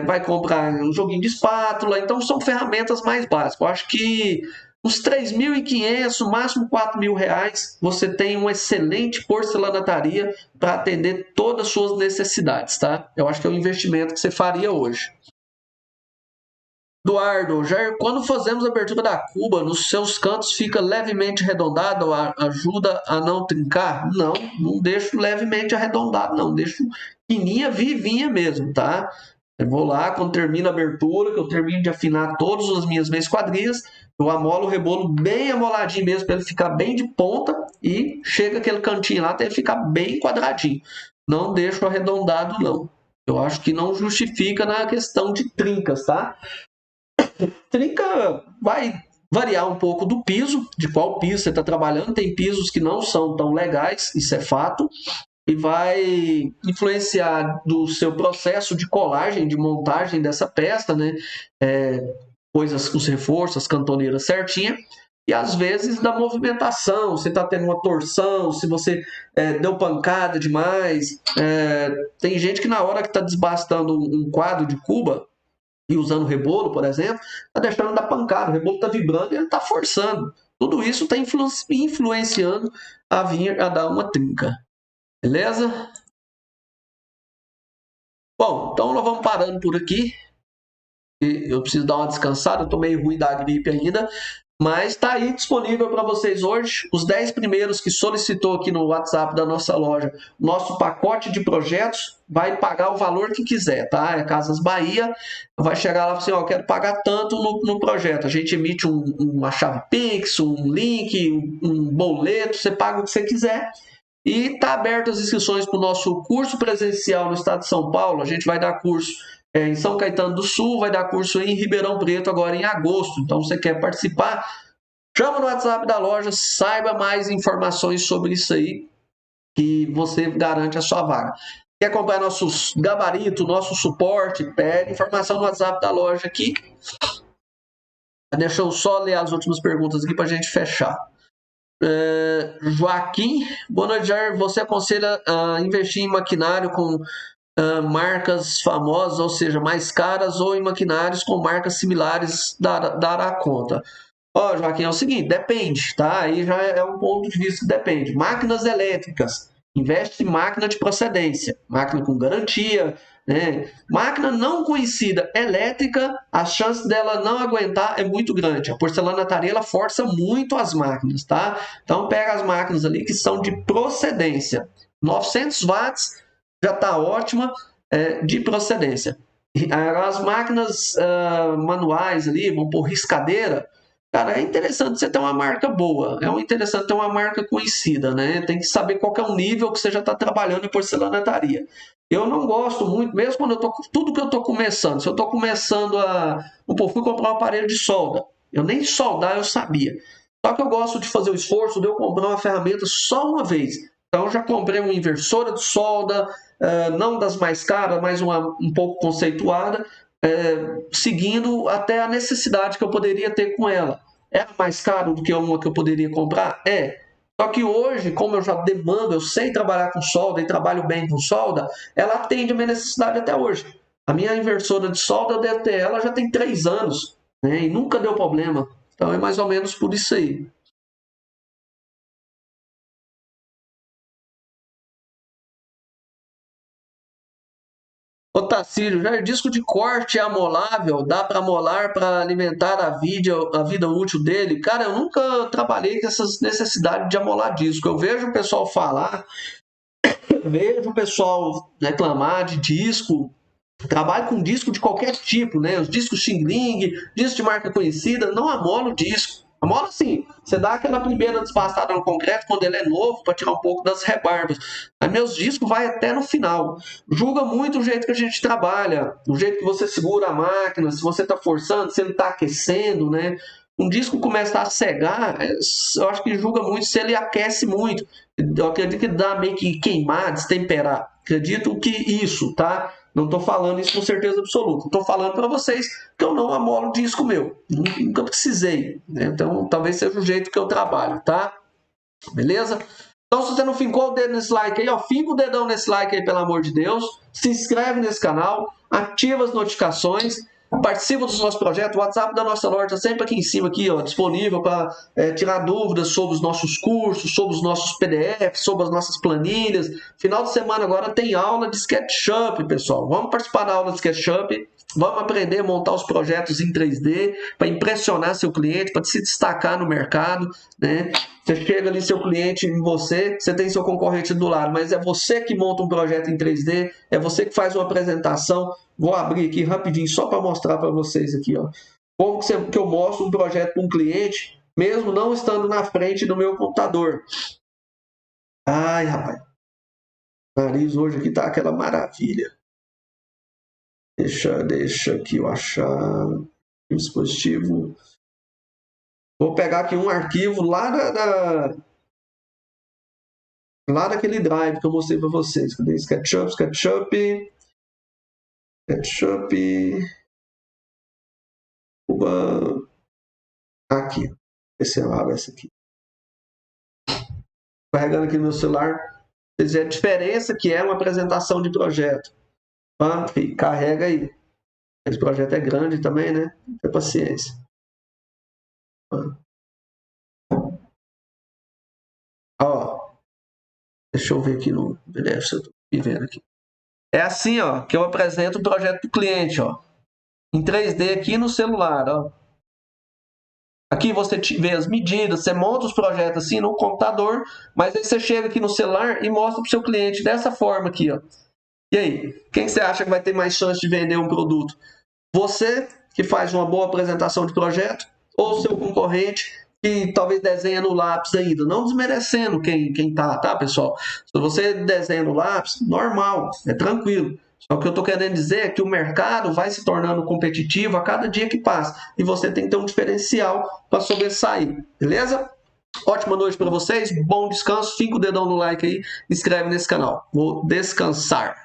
Vai comprar um joguinho de espátula. Então, são ferramentas mais básicas. Eu acho que uns 3.500, no máximo R$4.000, você tem uma excelente porcelanataria para atender todas as suas necessidades, tá? Eu acho que é o investimento que você faria hoje. Eduardo, Jair, quando fazemos a abertura da cuba, nos seus cantos fica levemente arredondado, ajuda a não trincar? Não, não deixo levemente arredondado, não. Deixo fininha, vivinha mesmo, tá? Eu vou lá, quando termina a abertura, que eu termino de afinar todas as minhas esquadrias, eu amolo o rebolo bem amoladinho mesmo, para ele ficar bem de ponta, e chega aquele cantinho lá até ele ficar bem quadradinho. Não deixo arredondado, não. Eu acho que não justifica na questão de trincas, tá? Trinca vai variar um pouco do piso, de qual piso você está trabalhando. Tem pisos que não são tão legais, isso é fato, e vai influenciar do seu processo de colagem, de montagem dessa peça, né? Coisas, os reforços, as cantoneiras certinha, e às vezes da movimentação, se está tendo uma torção, se você deu pancada demais. Tem gente que na hora que está desbastando um quadro de cuba, e usando o rebolo, por exemplo, está deixando dar pancada, o rebolo está vibrando e ele está forçando. Tudo isso está influenciando a vir a dar uma trinca. Beleza? Bom, então nós vamos parando por aqui. Eu preciso dar uma descansada, eu estou meio ruim da gripe ainda. Mas está aí disponível para vocês hoje, os 10 primeiros que solicitou aqui no WhatsApp da nossa loja, nosso pacote de projetos, vai pagar o valor que quiser, tá? É Casas Bahia, vai chegar lá e assim, ó, eu quero pagar tanto no projeto. A gente emite uma chave Pix, um link, um boleto, você paga o que você quiser. E está aberto as inscrições para o nosso curso presencial no estado de São Paulo. A gente vai dar curso em São Caetano do Sul, vai dar curso em Ribeirão Preto agora em agosto. Então, você quer participar? Chama no WhatsApp da loja, saiba mais informações sobre isso aí, que você garante a sua vaga. Quer comprar nossos gabaritos, nosso suporte? Pede informação no WhatsApp da loja aqui. Deixa eu só ler as últimas perguntas aqui para a gente fechar. Joaquim, boa noite, Jair. Você aconselha a investir em maquinário com marcas famosas, ou seja, mais caras, ou em maquinários com marcas similares dará conta? Joaquim, é o seguinte, depende, tá? Aí já é um ponto de vista que depende. Máquinas elétricas, investe em máquina de procedência, máquina com garantia, né? Máquina não conhecida, elétrica, a chance dela não aguentar é muito grande. A porcelanataria, ela força muito as máquinas, tá? Então, pega as máquinas ali que são de procedência. 900 watts, já está ótima, de procedência. As máquinas manuais ali, vamos pôr riscadeira, cara, é interessante você ter uma marca boa, é interessante ter uma marca conhecida, né? Tem que saber qual que é o nível que você já está trabalhando em porcelanataria. Eu não gosto muito, mesmo quando tudo que eu estou começando, se eu estou começando fui comprar um aparelho de solda, eu nem soldar eu sabia. Só que eu gosto de fazer o esforço de eu comprar uma ferramenta só uma vez. Então, eu já comprei uma inversora de solda, não das mais caras, mas uma um pouco conceituada, seguindo até a necessidade que eu poderia ter com ela. Era mais caro do que uma que eu poderia comprar? É. Só que hoje, como eu já demando, eu sei trabalhar com solda e trabalho bem com solda, ela atende a minha necessidade até hoje. A minha inversora de solda, eu devo ter ela já tem 3 anos, né? E nunca deu problema. Então é mais ou menos por isso aí. Ô Tacílio, já disco de corte é amolável, dá para amolar para alimentar a vida útil dele? Cara, eu nunca trabalhei com essas necessidades de amolar disco. Eu vejo o pessoal falar, vejo o pessoal reclamar de disco. Trabalho com disco de qualquer tipo, né? Os discos Xing-Ling, disco de marca conhecida, não amola o disco. Amola sim, você dá aquela primeira desbastada no concreto quando ele é novo para tirar um pouco das rebarbas. Mas meus discos vai até no final. Julga muito o jeito que a gente trabalha, o jeito que você segura a máquina, se você está forçando, se ele está aquecendo, né? Um disco começa a cegar, eu acho que julga muito se ele aquece muito. Eu acredito que dá meio que queimar, destemperar. Acredito que isso, tá? Não estou falando isso com certeza absoluta. Estou falando para vocês que eu não amolo disco meu. Nunca precisei, né? Então, talvez seja o jeito que eu trabalho, tá? Beleza? Então, se você não fincou o dedo nesse like aí, ó, finca o dedão nesse like aí, pelo amor de Deus. Se inscreve nesse canal, ativa as notificações, participa dos nossos projetos. O WhatsApp da nossa loja está sempre aqui em cima, aqui, ó, disponível para tirar dúvidas sobre os nossos cursos, sobre os nossos PDFs, sobre as nossas planilhas. Final de semana agora tem aula de SketchUp, pessoal. Vamos participar da aula de SketchUp. Vamos aprender a montar os projetos em 3D para impressionar seu cliente, para se destacar no mercado, né? Você chega ali, seu cliente em você, você tem seu concorrente do lado, mas é você que monta um projeto em 3D, é você que faz uma apresentação. Vou abrir aqui rapidinho só para mostrar para vocês aqui, ó, como que eu mostro um projeto para um cliente, mesmo não estando na frente do meu computador. Ai, rapaz, o nariz hoje aqui tá aquela maravilha. Deixa aqui eu achar o dispositivo. Vou pegar aqui um arquivo lá daquele drive que eu mostrei para vocês. Cadê? SketchUp. Aqui. Esse eu abro essa aqui. Carregando aqui no meu celular. Vocês verem a diferença que é uma apresentação de projeto. Carrega aí. Esse projeto é grande também, né? Tenha paciência. Ó, deixa eu ver aqui no PDF se eu tô vendo aqui. É assim, ó, que eu apresento o projeto para o cliente, ó. Em 3D aqui no celular, ó. Aqui você vê as medidas, você monta os projetos assim no computador, mas aí você chega aqui no celular e mostra para o seu cliente dessa forma aqui, ó. E aí, quem você acha que vai ter mais chance de vender um produto? Você, que faz uma boa apresentação de projeto, ou seu concorrente, que talvez desenha no lápis ainda? Não desmerecendo quem tá, pessoal? Se você desenha no lápis, normal, é tranquilo. Só que eu estou querendo dizer é que o mercado vai se tornando competitivo a cada dia que passa. E você tem que ter um diferencial para sobressair, beleza? Ótima noite para vocês, bom descanso, fica o dedão no like aí, inscreve nesse canal. Vou descansar.